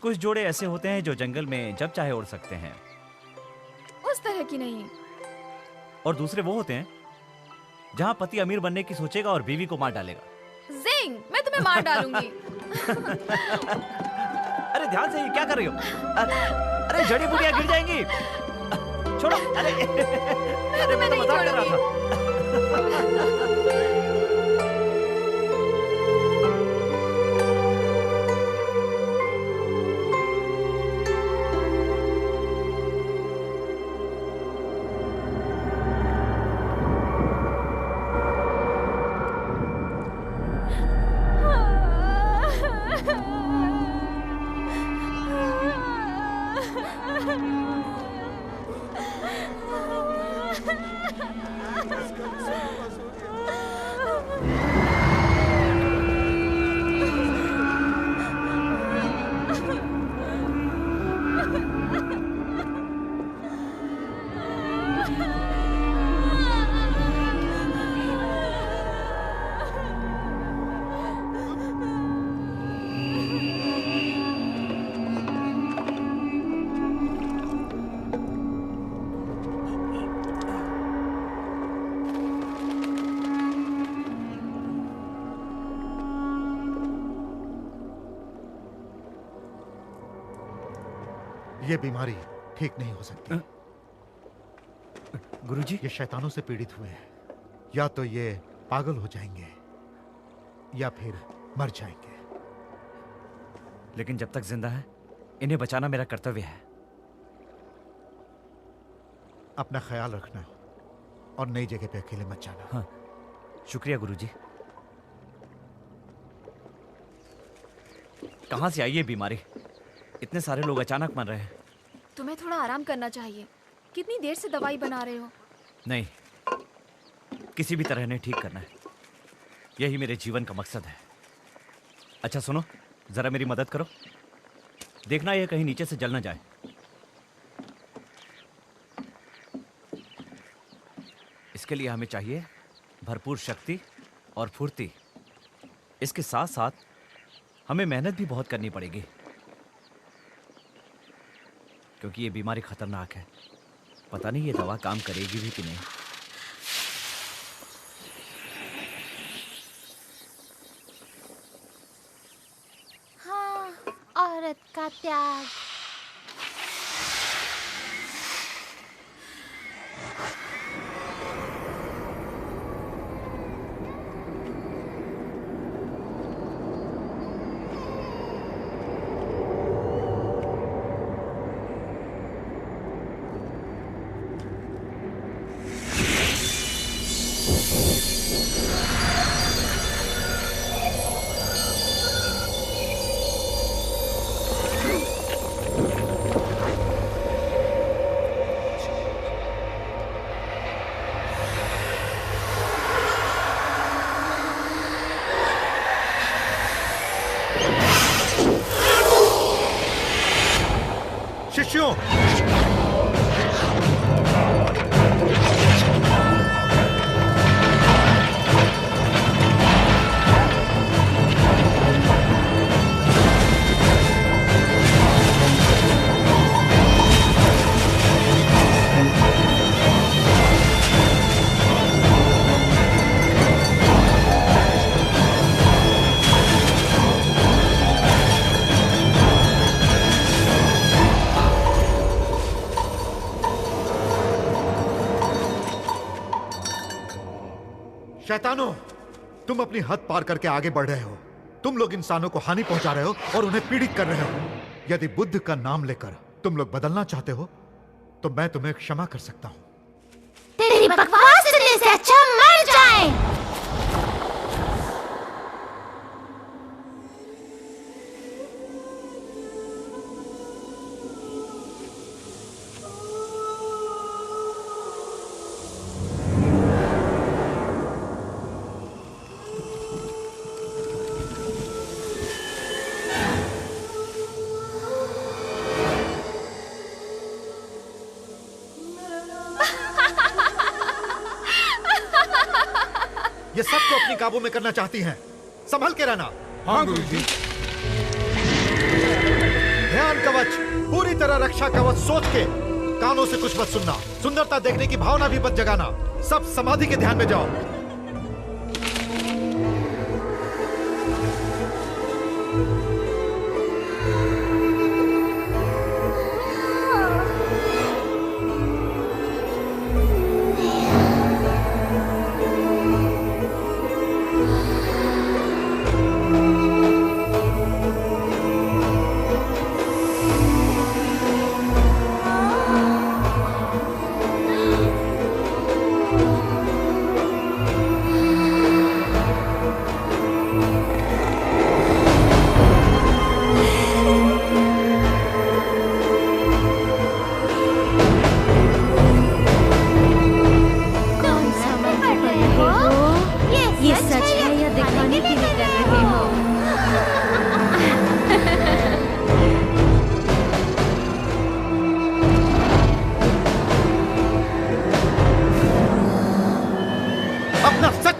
कुछ जोड़े ऐसे होते हैं जो जंगल में जब चाहे उड़ सकते हैं, उस तरह की नहीं। और दूसरे वो होते हैं जहां पति अमीर बनने की सोचेगा और बीवी को मार डालेगा। जिंग, मैं तुम्हें मार डालूंगी। अरे ध्यान से, ये क्या कर रही हो? अरे जड़ी बूटियां गिर जाएंगी। छोड़ो। अरे मैं तो मजाक कर रहा था। ये बीमारी ठीक नहीं हो सकती। गुरुजी, ये शैतानों से पीड़ित हुए हैं। या तो ये पागल हो जाएंगे या फिर मर जाएंगे। लेकिन जब तक जिंदा है इन्हें बचाना मेरा कर्तव्य है। अपना ख्याल रखना और नई जगह पे अकेले मत जाना। हाँ, शुक्रिया गुरुजी। कहां से आई ये बीमारी? इतने सारे लोग अचानक मर रहे हैं। तुम्हें थोड़ा आराम करना चाहिए। कितनी देर से दवाई बना रहे हो? नहीं, किसी भी तरह इन्हें ठीक करना है। यही मेरे जीवन का मकसद है। अच्छा सुनो, जरा मेरी मदद करो। देखना ये कहीं नीचे से जल ना जाए। इसके लिए हमें चाहिए भरपूर शक्ति और फुर्ती। इसके साथ साथ हमें मेहनत भी बहुत करनी पड़ेगी, क्योंकि ये बीमारी खतरनाक है। पता नहीं ये दवा काम करेगी भी कि नहीं। हाँ, औरत का त्याग। शिष्यों, शैतानों, तुम अपनी हद पार करके आगे बढ़ रहे हो। तुम लोग इंसानों को हानि पहुंचा रहे हो और उन्हें पीड़ित कर रहे हो। यदि बुद्ध का नाम लेकर तुम लोग बदलना चाहते हो तो मैं तुम्हें क्षमा कर सकता हूं। तेरी बकवास सुनने से अच्छा मर जाए। ये सबको अपनी काबू में करना चाहती हैं। संभल के रहना। हाँ गुरुजी। ध्यान कवच, पूरी तरह रक्षा कवच सोच के। कानों से कुछ मत सुनना। सुंदरता देखने की भावना भी मत जगाना। सब समाधि के ध्यान में जाओ।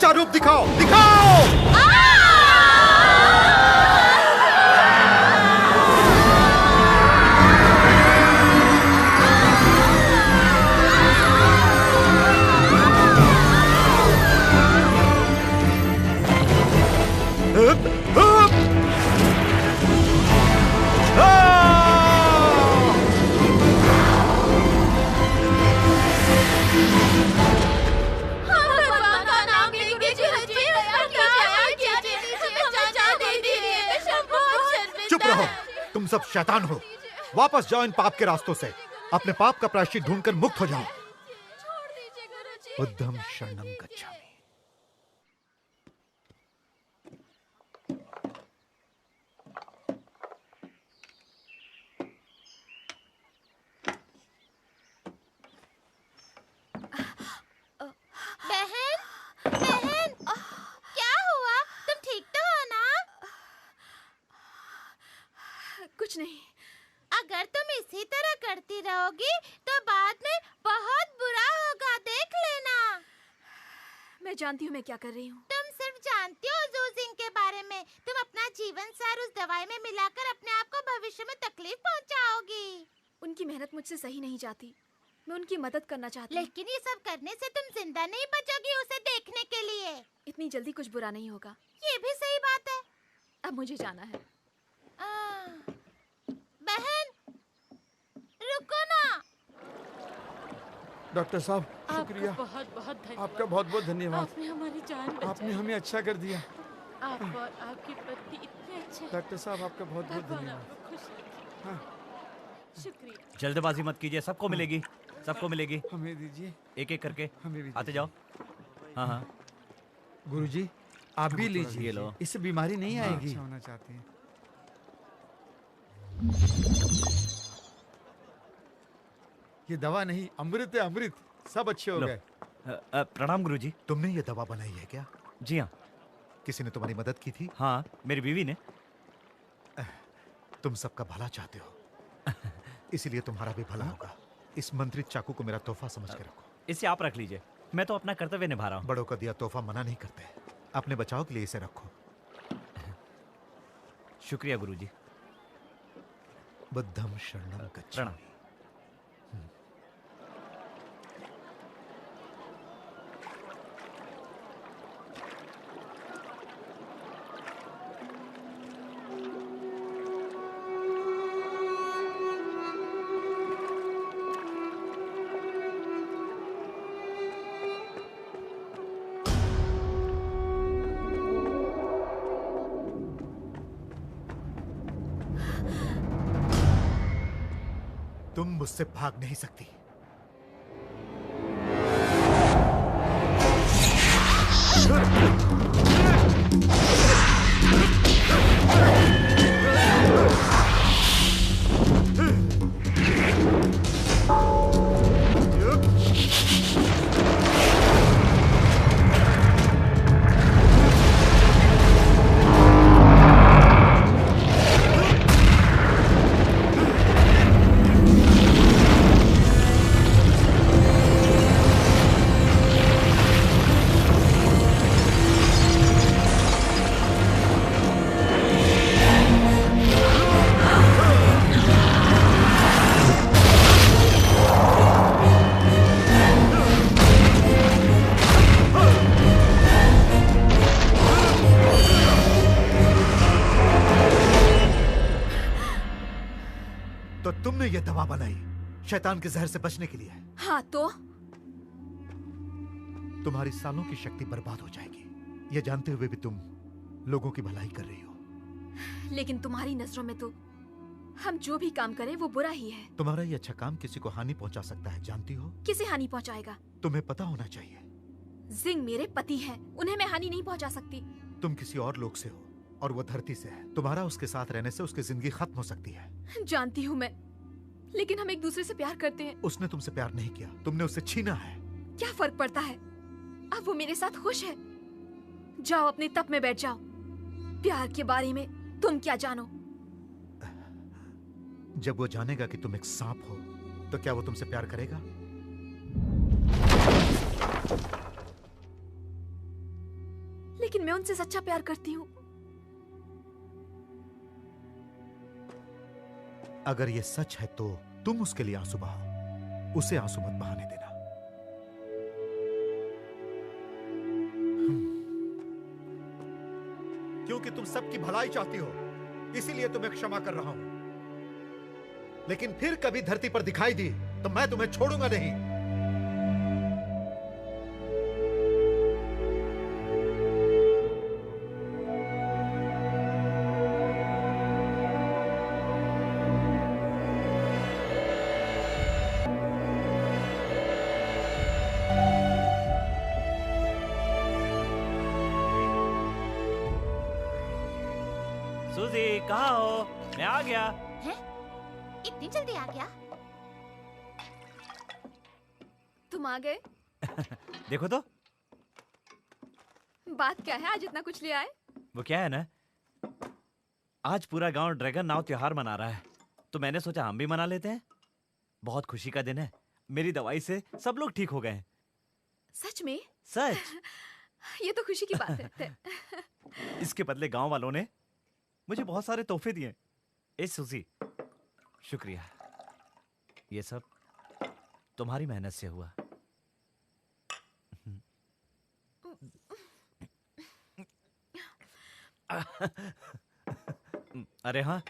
रूप दिखाओ, दिखाओ। तुम सब शैतान हो। वापस जाओ इन पाप के रास्तों से। अपने पाप का प्रायश्चित ढूंढकर मुक्त हो जाओ। बुद्धं शरणं गच्छामि। बहन, बहन, क्या हुआ? तुम ठीक तो हो ना? कुछ नहीं। अगर तुम इसी तरह करती रहोगी तो बाद में बहुत बुरा होगा, देख लेना। मैं जानती हूँ मैं क्या कर रही हूँ। तुम सिर्फ जानती हो जूजिंग के बारे में। तुम अपना जीवन सार उस दवाई में मिलाकर अपने आप को भविष्य में तकलीफ पहुँचाओगी। उनकी मेहनत मुझसे सही नहीं जाती। मैं उनकी मदद करना चाहती हूँ। लेकिन ये सब करने से तुम जिंदा नहीं बचोगी उसे देखने के लिए। इतनी जल्दी कुछ बुरा नहीं होगा। ये भी सही बात है। अब मुझे जाना है। बहन, रुको ना। डॉक्टर साहब, शुक्रिया। बहुत बहुत धन्यवाद। आपका बहुत बहुत धन्यवाद। आपने हमारी जान बचाई। आपने हमें अच्छा कर दिया। आप और आपकी पत्नी इतने अच्छे हैं। डॉक्टर साहब, आपका बहुत बहुत धन्यवाद। आपको खुश रखे। हाँ। शुक्रिया। जल्दबाजी मत कीजिए, सबको मिलेगी, सबको मिलेगी। हमें दीजिए। एक एक करके हमें भी आते जाओ। हाँ हाँ गुरुजी, आप भी लीजिए। ये लो। इससे बीमारी नहीं आएगी। अच्छा होना चाहते हैं। ये दवा नहीं, अमृत है, अमृत। सब अच्छे हो गए। प्रणाम गुरुजी। तुमने ये दवा बनाई है क्या? जी हाँ। किसी ने तुम्हारी मदद की थी? हाँ, मेरी बीवी ने। तुम सबका भला चाहते हो, इसीलिए तुम्हारा भी भला होगा। इस मंत्रित चाकू को मेरा तोहफा समझ के रखो। इसे आप रख लीजिए, मैं तो अपना कर्तव्य निभा रहा हूँ। बड़ों का दिया तोहफा मना नहीं करते। अपने बचाव के लिए इसे रखो। शुक्रिया गुरुजी। बुद्धं शरणं गच्छामि। तुम मुझसे भाग नहीं सकती। तो तुमने ये दवा बनाई शैतान के जहर से बचने के लिए। हाँ तो तुम्हारी सालों की शक्ति बर्बाद हो जाएगी, ये जानते हुए भी तुम लोगों की भलाई कर रही हो। लेकिन तुम्हारी नजरों में तो हम जो भी काम करें वो बुरा ही है। तुम्हारा ये अच्छा काम किसी को हानि पहुंचा सकता है, जानती हो? किसे हानि पहुंचाएगा? तुम्हें पता होना चाहिए। जिंग मेरे पति है, उन्हें मैं हानि नहीं पहुंचा सकती। तुम किसी और लोग से हो और वो धरती से है। तुम्हारा उसके साथ रहने से उसकी जिंदगी खत्म हो सकती है। जानती हूँ मैं, लेकिन हम एक दूसरे से प्यार करते हैं। उसने तुमसे प्यार नहीं किया, तुमने उससे छीना है। क्या फर्क पड़ता है? अब वो मेरे साथ खुश है। जाओ अपने तप में बैठ जाओ। प्यार के बारे में तुम क्या जानो? जब वो जानेगा कि तुम एक सांप हो, तो क्या वो तुमसे प्यार करेगा? लेकिन मैं उनसे सच्चा प्यार करती हूँ। अगर ये सच है तो तुम उसके लिए आंसू बहाओ, उसे आंसू मत बहाने देना। क्योंकि तुम सबकी भलाई चाहती हो, इसीलिए तुम्हें क्षमा कर रहा हूं। लेकिन फिर कभी धरती पर दिखाई दी तो मैं तुम्हें छोड़ूंगा नहीं। सूजी कहाँ हो? मैं आ गया। हैं? इतनी जल्दी आ गया? तुम आ गए? देखो तो। बात क्या है, आज इतना कुछ ले आए? वो क्या है ना, आज पूरा गांव ड्रैगन नाव त्योहार मना रहा है, तो मैंने सोचा हम भी मना लेते हैं। बहुत खुशी का दिन है। मेरी दवाई से सब लोग ठीक हो गए हैं। सच में? सच। ये तो खुशी की बात है। इसके बदले गांव वालों ने मुझे बहुत सारे तोहफे दिए। ए सूजी, शुक्रिया। ये सब तुम्हारी मेहनत से हुआ। अरे हाँ,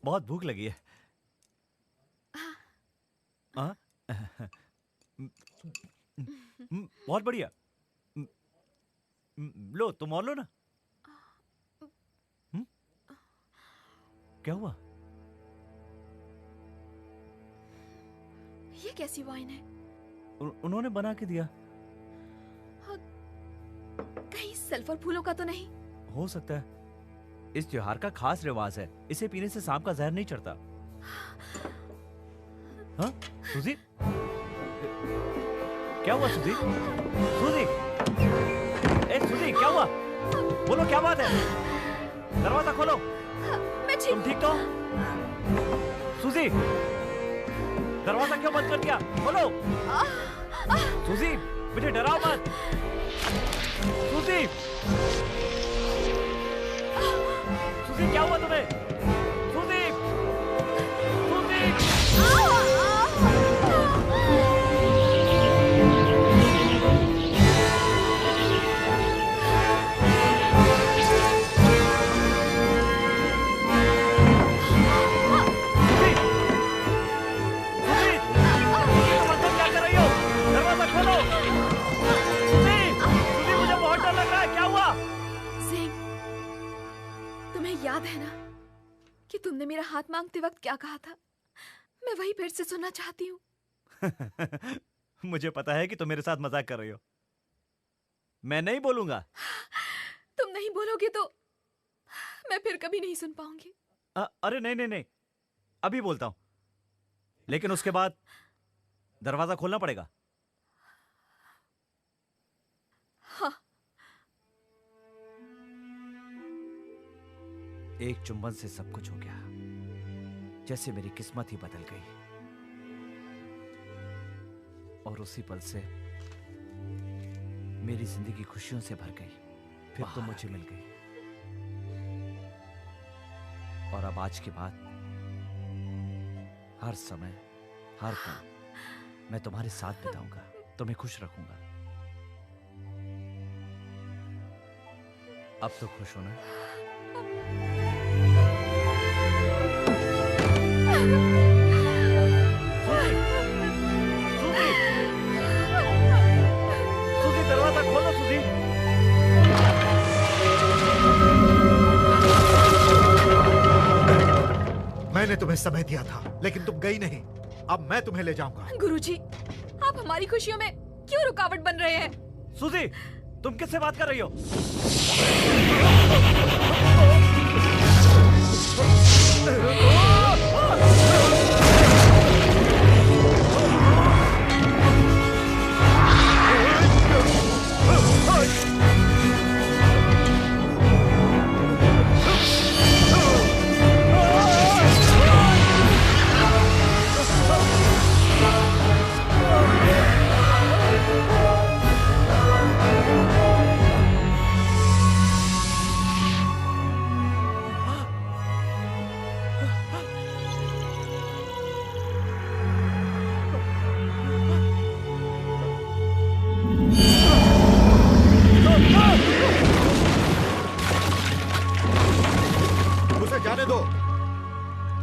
बहुत भूख लगी है। हाँ? बहुत बढ़िया। लो, तुम और लो ना। क्या हुआ? ये कैसी वाइन है? उन्होंने बना के दिया। कहीं सल्फर फूलों का तो नहीं? हो सकता है। इस त्योहार का खास रिवाज है, इसे पीने से सांप का जहर नहीं चढ़ता। हाँ? सूजी? क्या हुआ सूजी? सूजी? ए सूजी, क्या हुआ? बोलो, क्या बात है? दरवाजा खोलो। तुम ठीक तो? सूजी, दरवाजा क्यों बंद कर दिया? खोलो। सूजी, मुझे डराओ मत। सूजी, सूजी, क्या हुआ तुम्हें? सूजी, सूजी। याद है ना कि तुमने मेरा हाथ मांगते वक्त क्या कहा था? मैं वही फिर से सुनना चाहती हूँ। मुझे पता है कि तुम मेरे साथ मजाक कर रही हो। मैं नहीं बोलूंगा। तुम नहीं बोलोगे तो मैं फिर कभी नहीं सुन पाऊंगी। अरे नहीं नहीं नहीं, अभी बोलता हूं, लेकिन उसके बाद दरवाजा खोलना पड़ेगा। हाँ। एक चुंबन से सब कुछ हो गया, जैसे मेरी किस्मत ही बदल गई। और उसी पल से मेरी जिंदगी खुशियों से भर गई। फिर तो मुझे मिल गई, और अब आज के बाद हर समय हर पल मैं तुम्हारे साथ बिताऊंगा, तुम्हें खुश रखूंगा। अब तो खुश हो ना? सूजी, दरवाजा खोलो सूजी। मैंने तुम्हें समय दिया था, लेकिन तुम गई नहीं। अब मैं तुम्हें ले जाऊंगा। गुरुजी, आप हमारी खुशियों में क्यों रुकावट बन रहे हैं? सूजी, तुम किससे बात कर रही हो?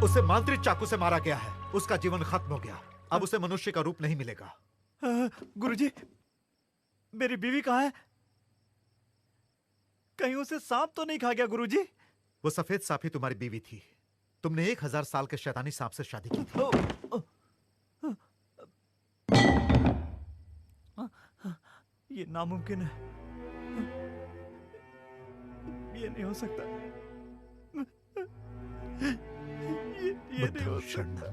उसे मांत्रिक चाकू से मारा गया है। उसका जीवन खत्म हो गया। अब उसे मनुष्य का रूप नहीं मिलेगा। गुरुजी, मेरी बीवी कहाँ है? कहीं उसे सांप तो नहीं खा गया गुरुजी? वो सफेद सांप ही तुम्हारी बीवी थी। तुमने 1000 साल के शैतानी सांप से शादी की थी। ये नामुमकिन है। ये नहीं हो सकता। ये नहीं हो सकता।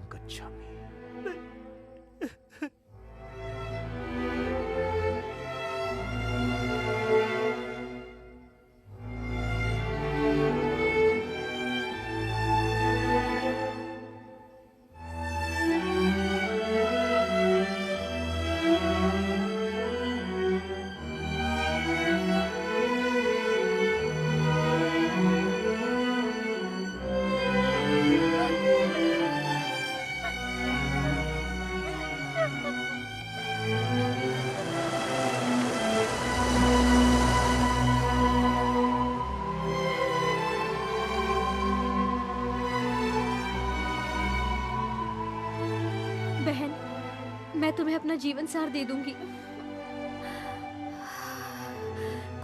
मैं तुम्हें अपना जीवन सार दे दूंगी।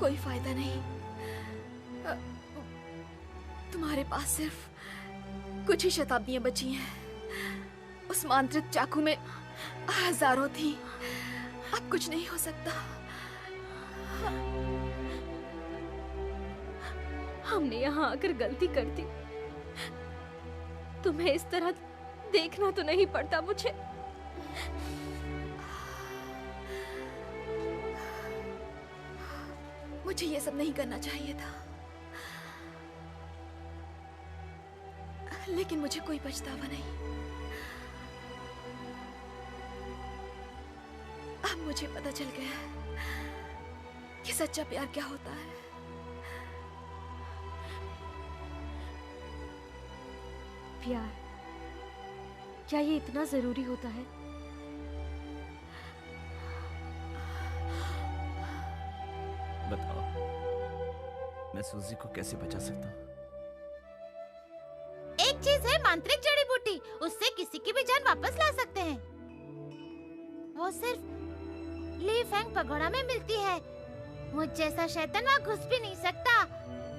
कोई फायदा नहीं। तुम्हारे पास सिर्फ कुछ ही शताब्दियां बची हैं। उस मांत्रिक चाकू में हजारों थी। अब कुछ नहीं हो सकता। हमने यहाँ आकर गलती कर दी। तुम्हें इस तरह देखना तो नहीं पड़ता मुझे। मुझे ये सब नहीं करना चाहिए था, लेकिन मुझे कोई पछतावा नहीं। अब मुझे पता चल गया है कि सच्चा प्यार क्या होता है। प्यार क्या ये इतना जरूरी होता है? बताओ, मैं सूजी को कैसे बचा सकता हूँ? एक चीज है मांत्रिक जड़ी बूटी, उससे किसी की भी जान वापस ला सकते हैं। वो सिर्फ ली फेंग पगोड़ा में मिलती है। मुझ जैसा शैतान वहाँ घुस भी नहीं सकता।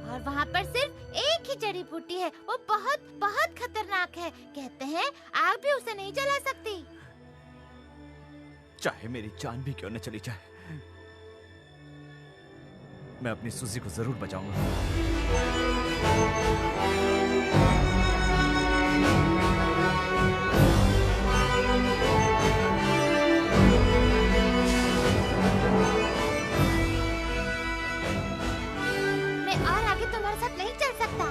और वहाँ पर सिर्फ एक ही जड़ी बूटी है, वो बहुत बहुत खतरनाक है। कहते हैं आग भी उसे नहीं जला सकती। चाहे मेरी जान भी क्यों न चली जाए, मैं अपनी सूजी को जरूर बचाऊंगा। मैं और आगे तुम्हारे साथ नहीं चल सकता।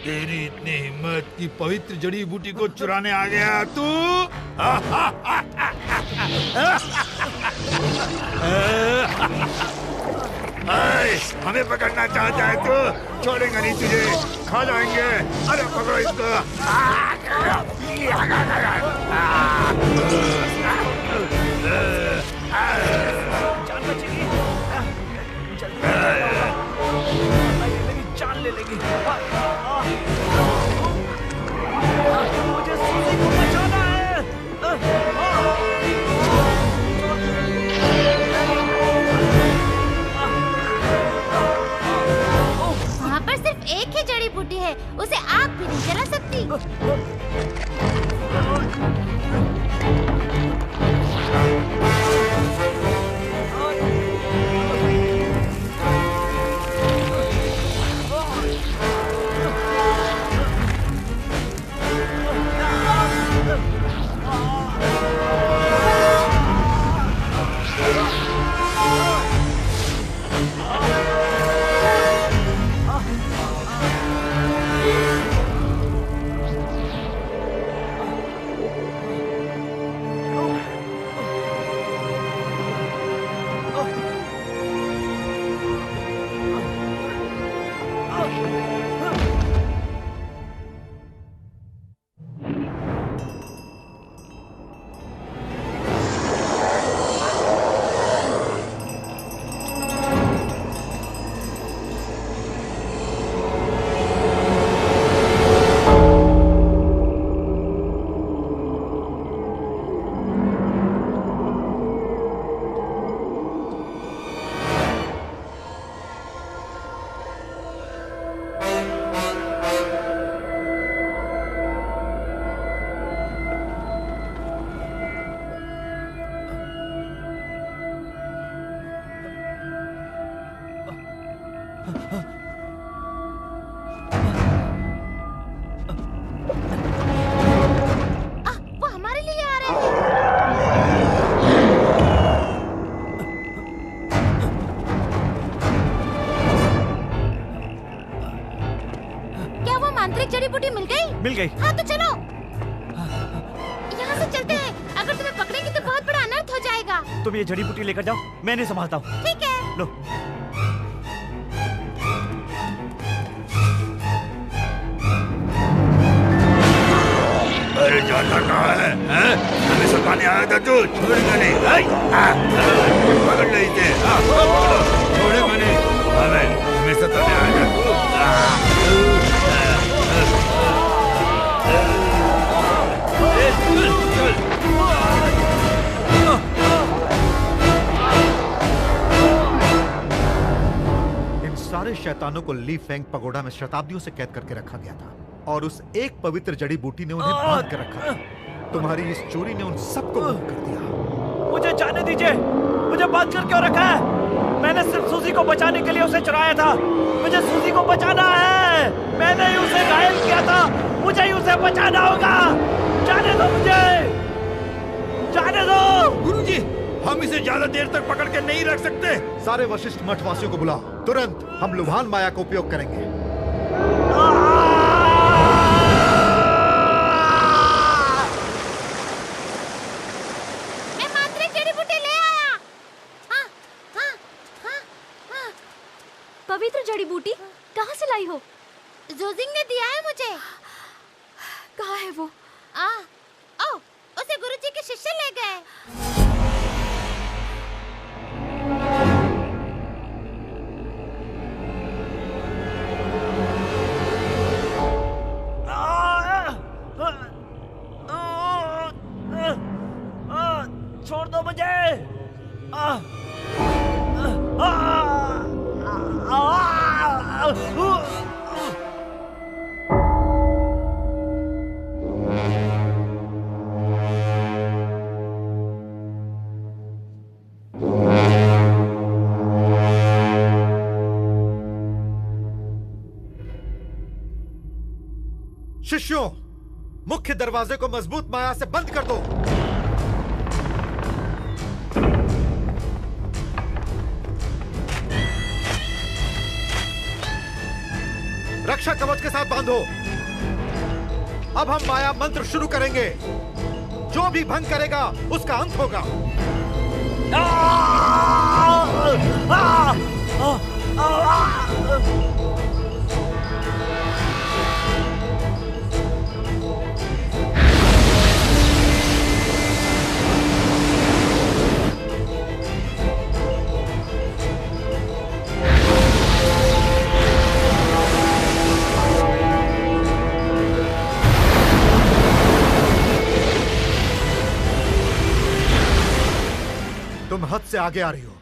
तेरी इतनी हिम्मत की पवित्र जड़ी बूटी को चुराने आ गया तू? हमें पकड़ना चाहता है तू? छोड़ेंगे नहीं तुझे, खा जाएंगे। अरे पकड़ो इसको। जान बचेगी, मेरी जान ले लेगी। मुझे सूजी को बचाना है। वहाँ पर सिर्फ एक ही जड़ी बूटी है, उसे आग भी नहीं जला सकती। वो हमारे लिए आ रहे हैं। क्या वो मांत्रिक जड़ी बूटी मिल गई? मिल गई। हाँ तो चलो, यहाँ से चलते हैं। अगर तुम्हें पकड़ेंगे तो बहुत बड़ा अनर्थ हो जाएगा। तुम ये जड़ी बूटी लेकर जाओ, मैं नहीं संभालता हूँ। ठीक है। लो। अरे जाता कहाँ है? हमें सताने आया था तू, छोड़ेगा नहीं। पकड़ ले इसे, छोड़ेगा नहीं। हमें सताने आया था तू। इन सारे शैतानों को ली फेंग पगोडा में शताब्दियों से कैद करके रखा गया था और उस एक पवित्र जड़ी बूटी ने उन्हें बांध कर रखा था। तुम्हारी इस चोरी ने उन सबको गुम कर दिया। मुझे जाने दीजिए, मुझे बांध कर क्यों रखा है? मैंने सिर्फ सूजी को बचाने के लिए उसे चुराया था। मुझे सूजी को बचाना है। मैंने ही उसे घायल किया था, मुझे ही उसे बचाना होगा। जाने दो मुझे, जाने दो। गुरुजी, हम इसे ज्यादा देर तक पकड़ के नहीं रख सकते। सारे वशिष्ठ मठवासियों को बुलाओ, तुरंत हम लुभान माया का उपयोग करेंगे। मैं मांत्रिक जड़ी बूटी ले आया। पवित्र जड़ी बूटी कहाँ से लाई हो? जोजिंग ने दिया है मुझे। कहाँ है वो? ओ, उसे गुरुजी के शिष्य ले गए। छोड़ दो मुझे। शिष्यों, मुख्य दरवाजे को मजबूत माया से बंद कर दो। रक्षा कवच के साथ बांधो। अब हम माया मंत्र शुरू करेंगे। जो भी भंग करेगा उसका अंत होगा। तुम हद से आगे आ रही हो,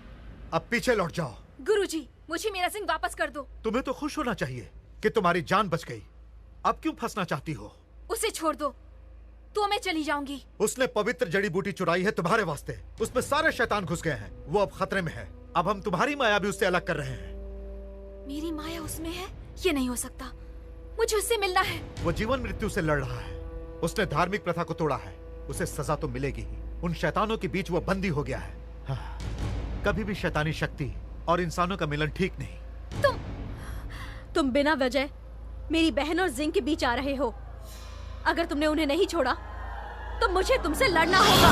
अब पीछे लौट जाओ। गुरुजी, मुझे मेरा सिंह वापस कर दो। तुम्हें तो खुश होना चाहिए कि तुम्हारी जान बच गई। अब क्यों फंसना चाहती हो? उसे छोड़ दो तो मैं चली जाऊंगी। उसने पवित्र जड़ी बूटी चुराई है तुम्हारे वास्ते। उसमें सारे शैतान घुस गए हैं। वो अब खतरे में है। अब हम तुम्हारी माया भी उससे अलग कर रहे हैं। मेरी माया उसमें है? ये नहीं हो सकता। मुझे उससे मिलना है। वो जीवन मृत्यु से लड़ रहा है। उसने धार्मिक प्रथा को तोड़ा है। उसे सजा तो मिलेगी ही। उन शैतानों के बीच वो बंदी हो गया है। हाँ, कभी भी शैतानी शक्ति और इंसानों का मिलन ठीक नहीं। तुम बिना वजह मेरी बहन और जिंग के बीच आ रहे हो। अगर तुमने उन्हें नहीं छोड़ा तो मुझे तुमसे लड़ना होगा।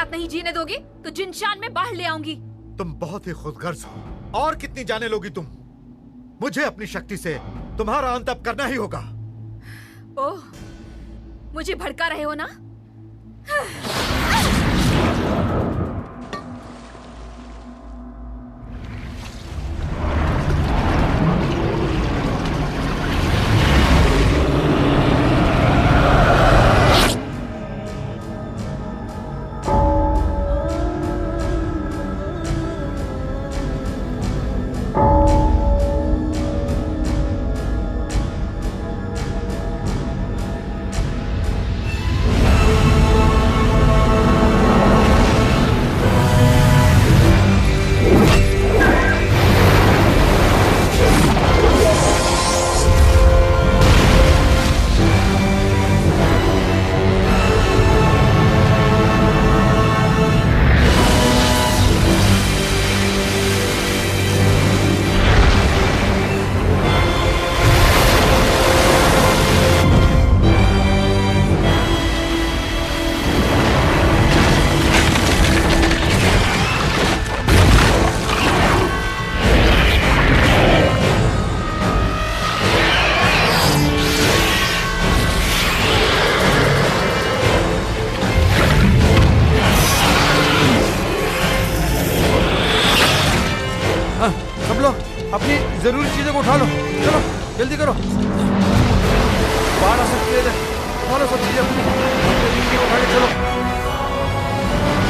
नहीं जीने दोगे तो जिनशान में बाहर ले आऊंगी। तुम बहुत ही खुदगर्ज हो। और कितनी जाने लोगी तुम? मुझे अपनी शक्ति से तुम्हारा अंत अब करना ही होगा। ओह, मुझे भड़का रहे हो ना? उठा लो, चलो जल्दी करो, बाहर आ सकती है, उठा लो सब चीजें अपनी, उठा के चलो,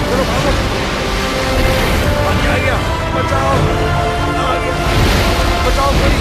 चलो भागो, पानी आ गया, बचाओ, बचाओ कोई।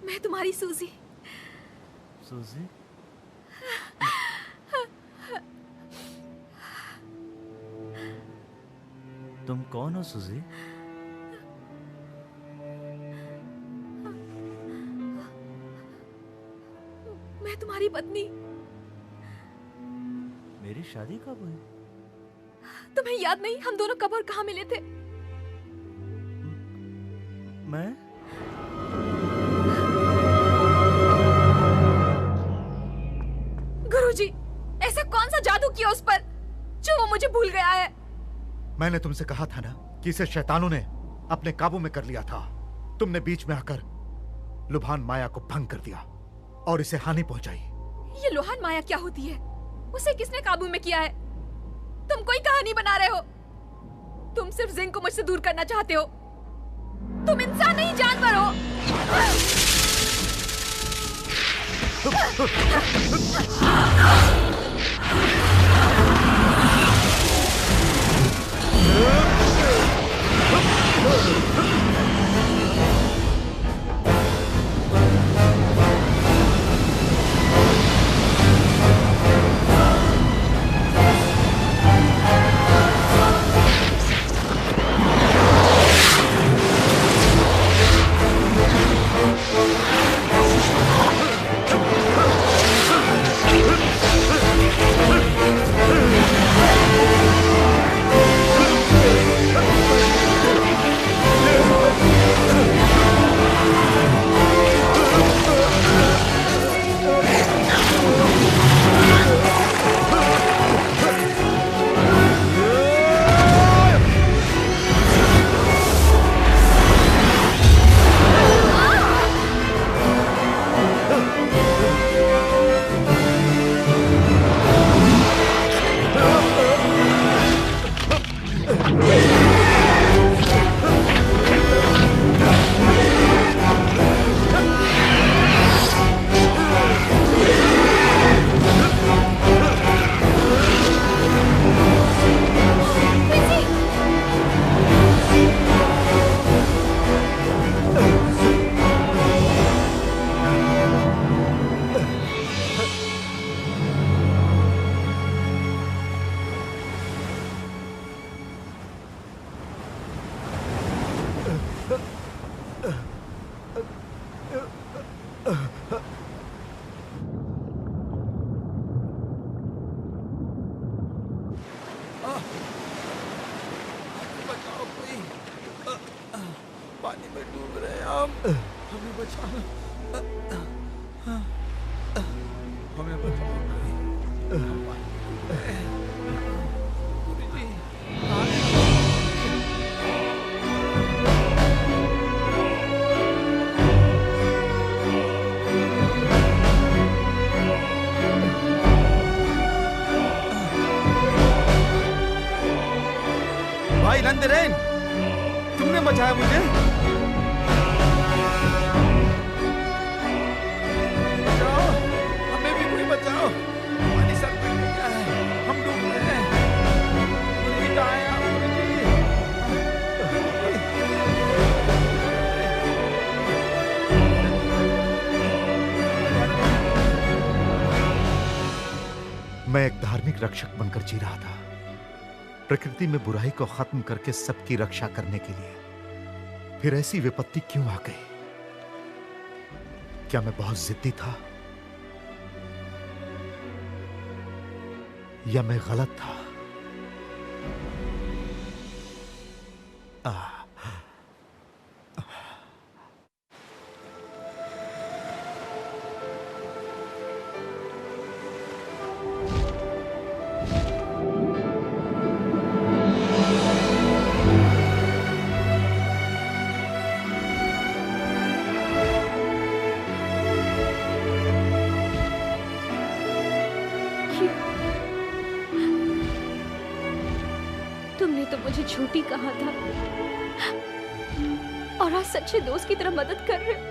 मैं तुम्हारी सूजी। सूजी? तुम कौन हो सूजी? मैं तुम्हारी पत्नी। मेरी शादी कब हुई? तुम्हें याद नहीं हम दोनों कब और कहाँ मिले थे? मैं? गुरुजी, ऐसा कौन सा जादू किया उस पर जो वो मुझे भूल गया है? मैंने तुमसे कहा था ना कि इसे शैतानों ने अपने काबू में कर लिया था। तुमने बीच में आकर लुभान माया को भंग कर दिया और इसे हानि पहुंचाई। ये लुहान माया क्या होती है? उसे किसने काबू में किया है? तुम कोई कहानी बना रहे हो। तुम सिर्फ जिंग को मुझसे दूर करना चाहते हो। तुम इंसान नहीं, जानवर हो। पानी में डूब रहे हैं हम। हमें बचाओ, हमें बचाओ। गुरु जी, भाई नंदरेन, तुमने बचाया मुझे। बचाओ, हमें भी कोई बचाओ। पानी सर पे गया है, हम डूब रहे हैं। गुरु जी, कहाँ हैं आप? मैं एक धार्मिक रक्षक बनकर जी रहा था, प्रकृति में बुराई को खत्म करके सबकी रक्षा करने के लिए। फिर ऐसी विपत्ति क्यों आ गई? क्या मैं बहुत जिद्दी था या मैं गलत था? तुमने तो मुझे झूठी कहा था और आज सच्चे दोस्त की तरह मदद कर रहे हो।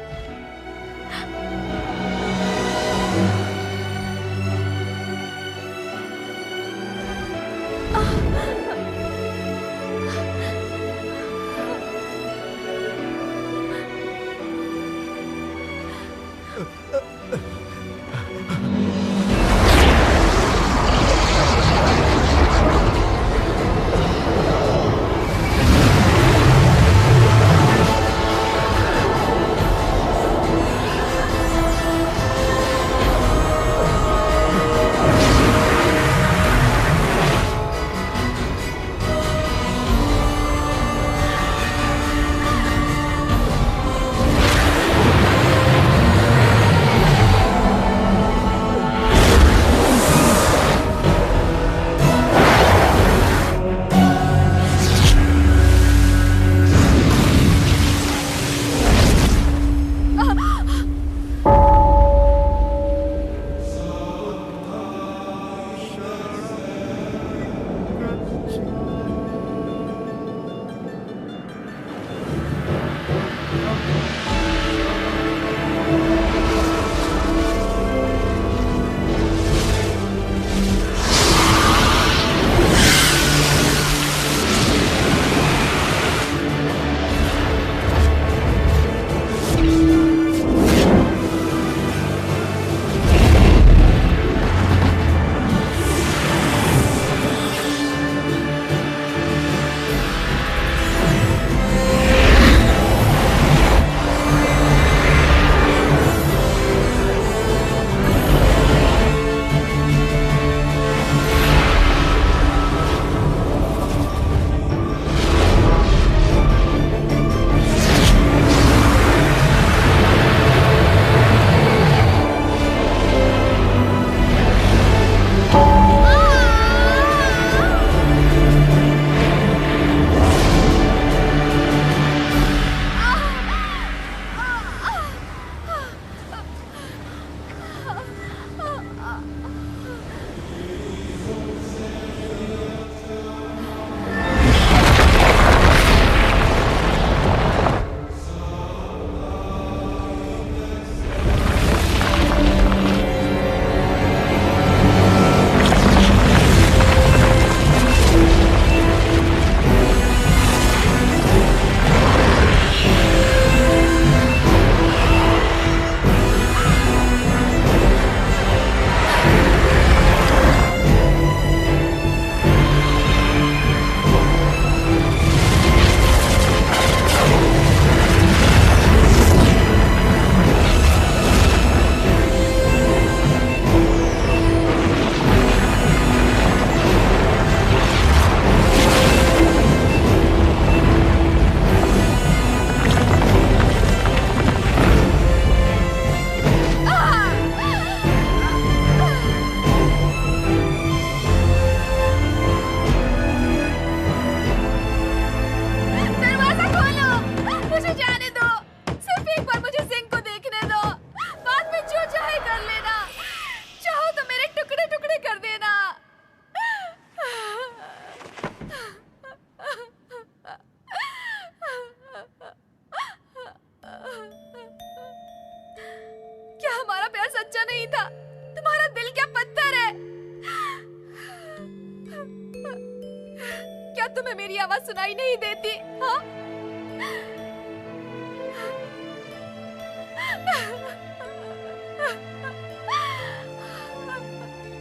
मेरी आवाज सुनाई नहीं देती? हाँ?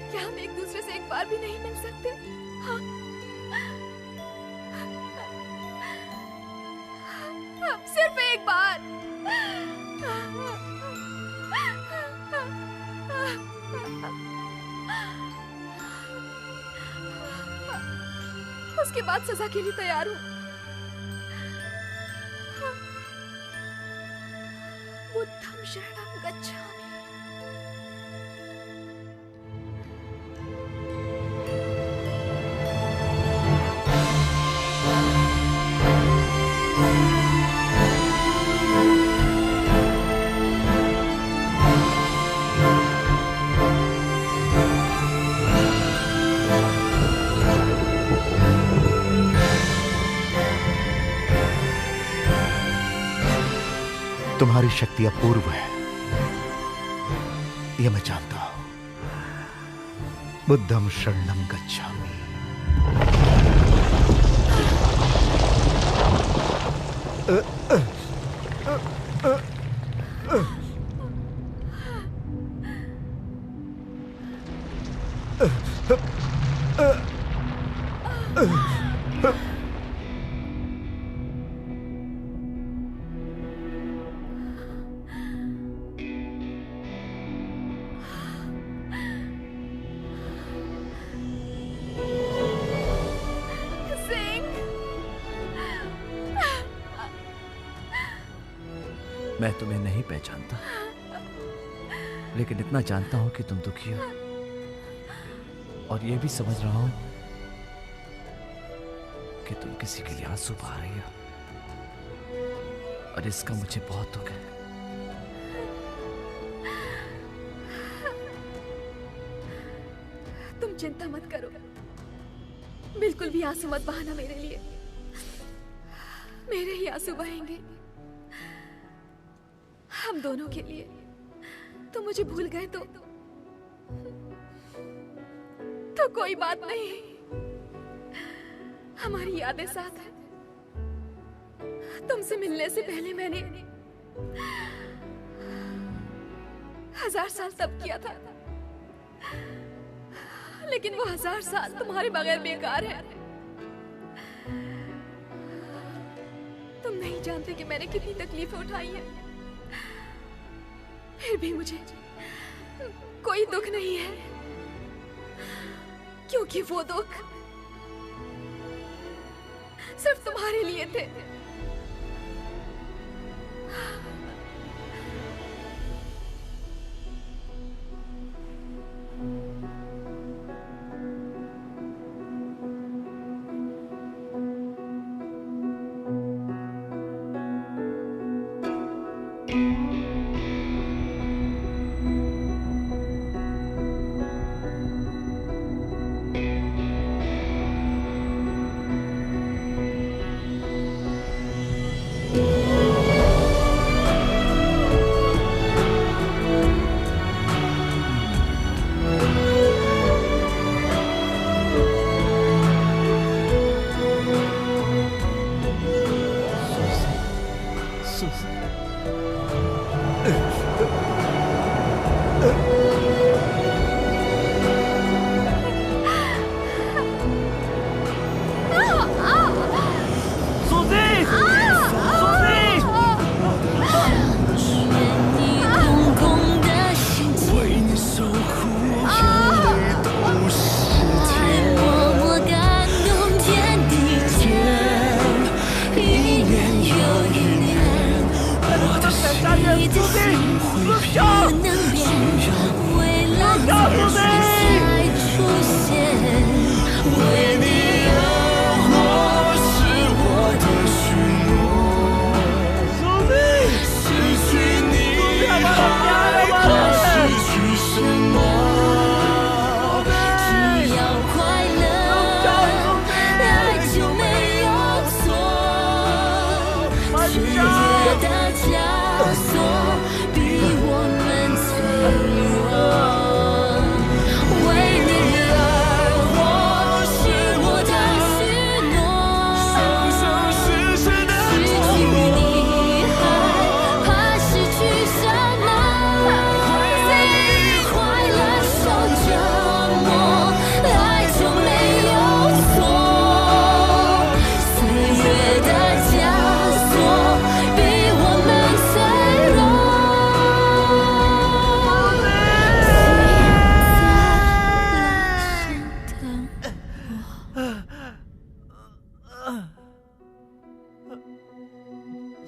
क्या हम एक दूसरे से एक बार भी नहीं मिल सकते? हाँ? सिर्फ एक बार। उसके बाद सजा के लिए तैयार हूँ। बुद्धं शरणं गच्छामि। तुम्हारी शक्ति अपूर्व है, यह मैं जानता हूं। बुद्धं शरणं गच्छामि। मैं तुम्हें नहीं पहचानता, लेकिन इतना जानता हूं कि तुम दुखी हो, और यह भी समझ रहा हूं कि तुम किसी के लिए आंसू बहा रही हो, और इसका मुझे बहुत दुख है। तुम चिंता मत करो, बिल्कुल भी आंसू मत बहाना मेरे लिए। मेरे ही आंसू बहेंगे हम दोनों के लिए। तुम मुझे भूल गए तो कोई बात नहीं, हमारी यादें साथ हैं। तुमसे मिलने से पहले मैंने 1000 साल तप किया था, लेकिन वो 1000 साल तुम्हारे बगैर बेकार है। तुम नहीं जानते कि मैंने कितनी तकलीफें उठाई हैं, फिर भी मुझे कोई दुख नहीं है, क्योंकि वो दुख सिर्फ तुम्हारे लिए थे।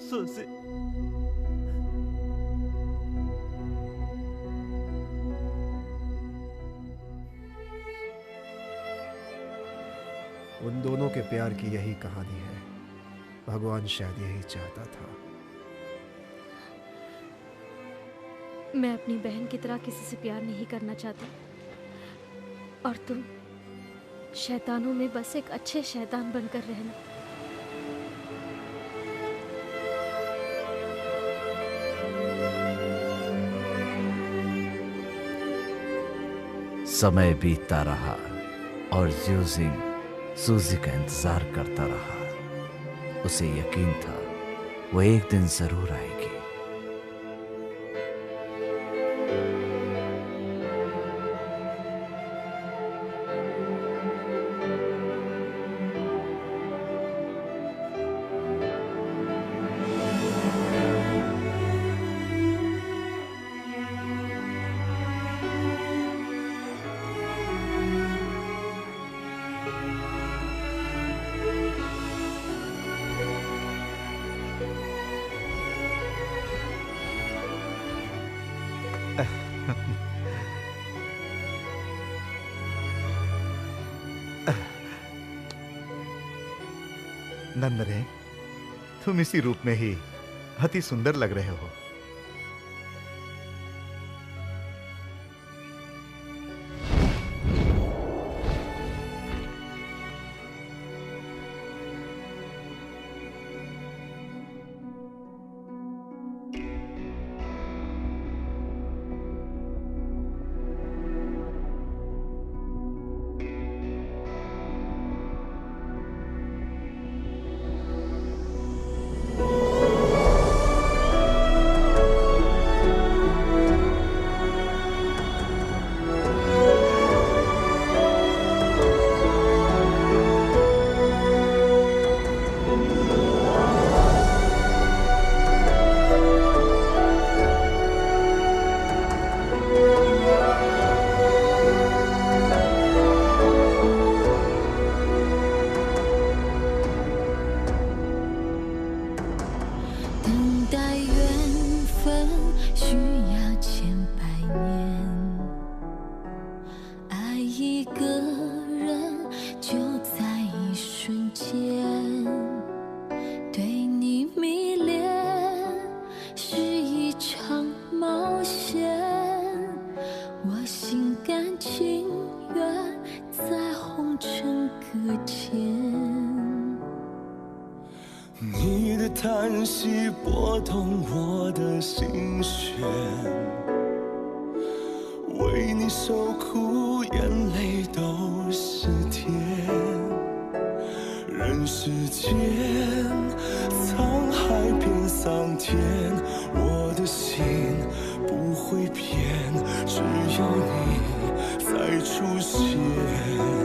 सूजी। उन दोनों के प्यार की यही कहानी है। भगवान शायद यही चाहता था। मैं अपनी बहन की तरह किसी से प्यार नहीं करना चाहती, और तुम शैतानों में बस एक अच्छे शैतान बनकर रहना। समय बीतता रहा और ज़्यूजिंग सूजी का इंतजार करता रहा। उसे यकीन था वो एक दिन जरूर आएगी। नंदरे, तुम इसी रूप में ही अति सुंदर लग रहे हो।只要你再出现。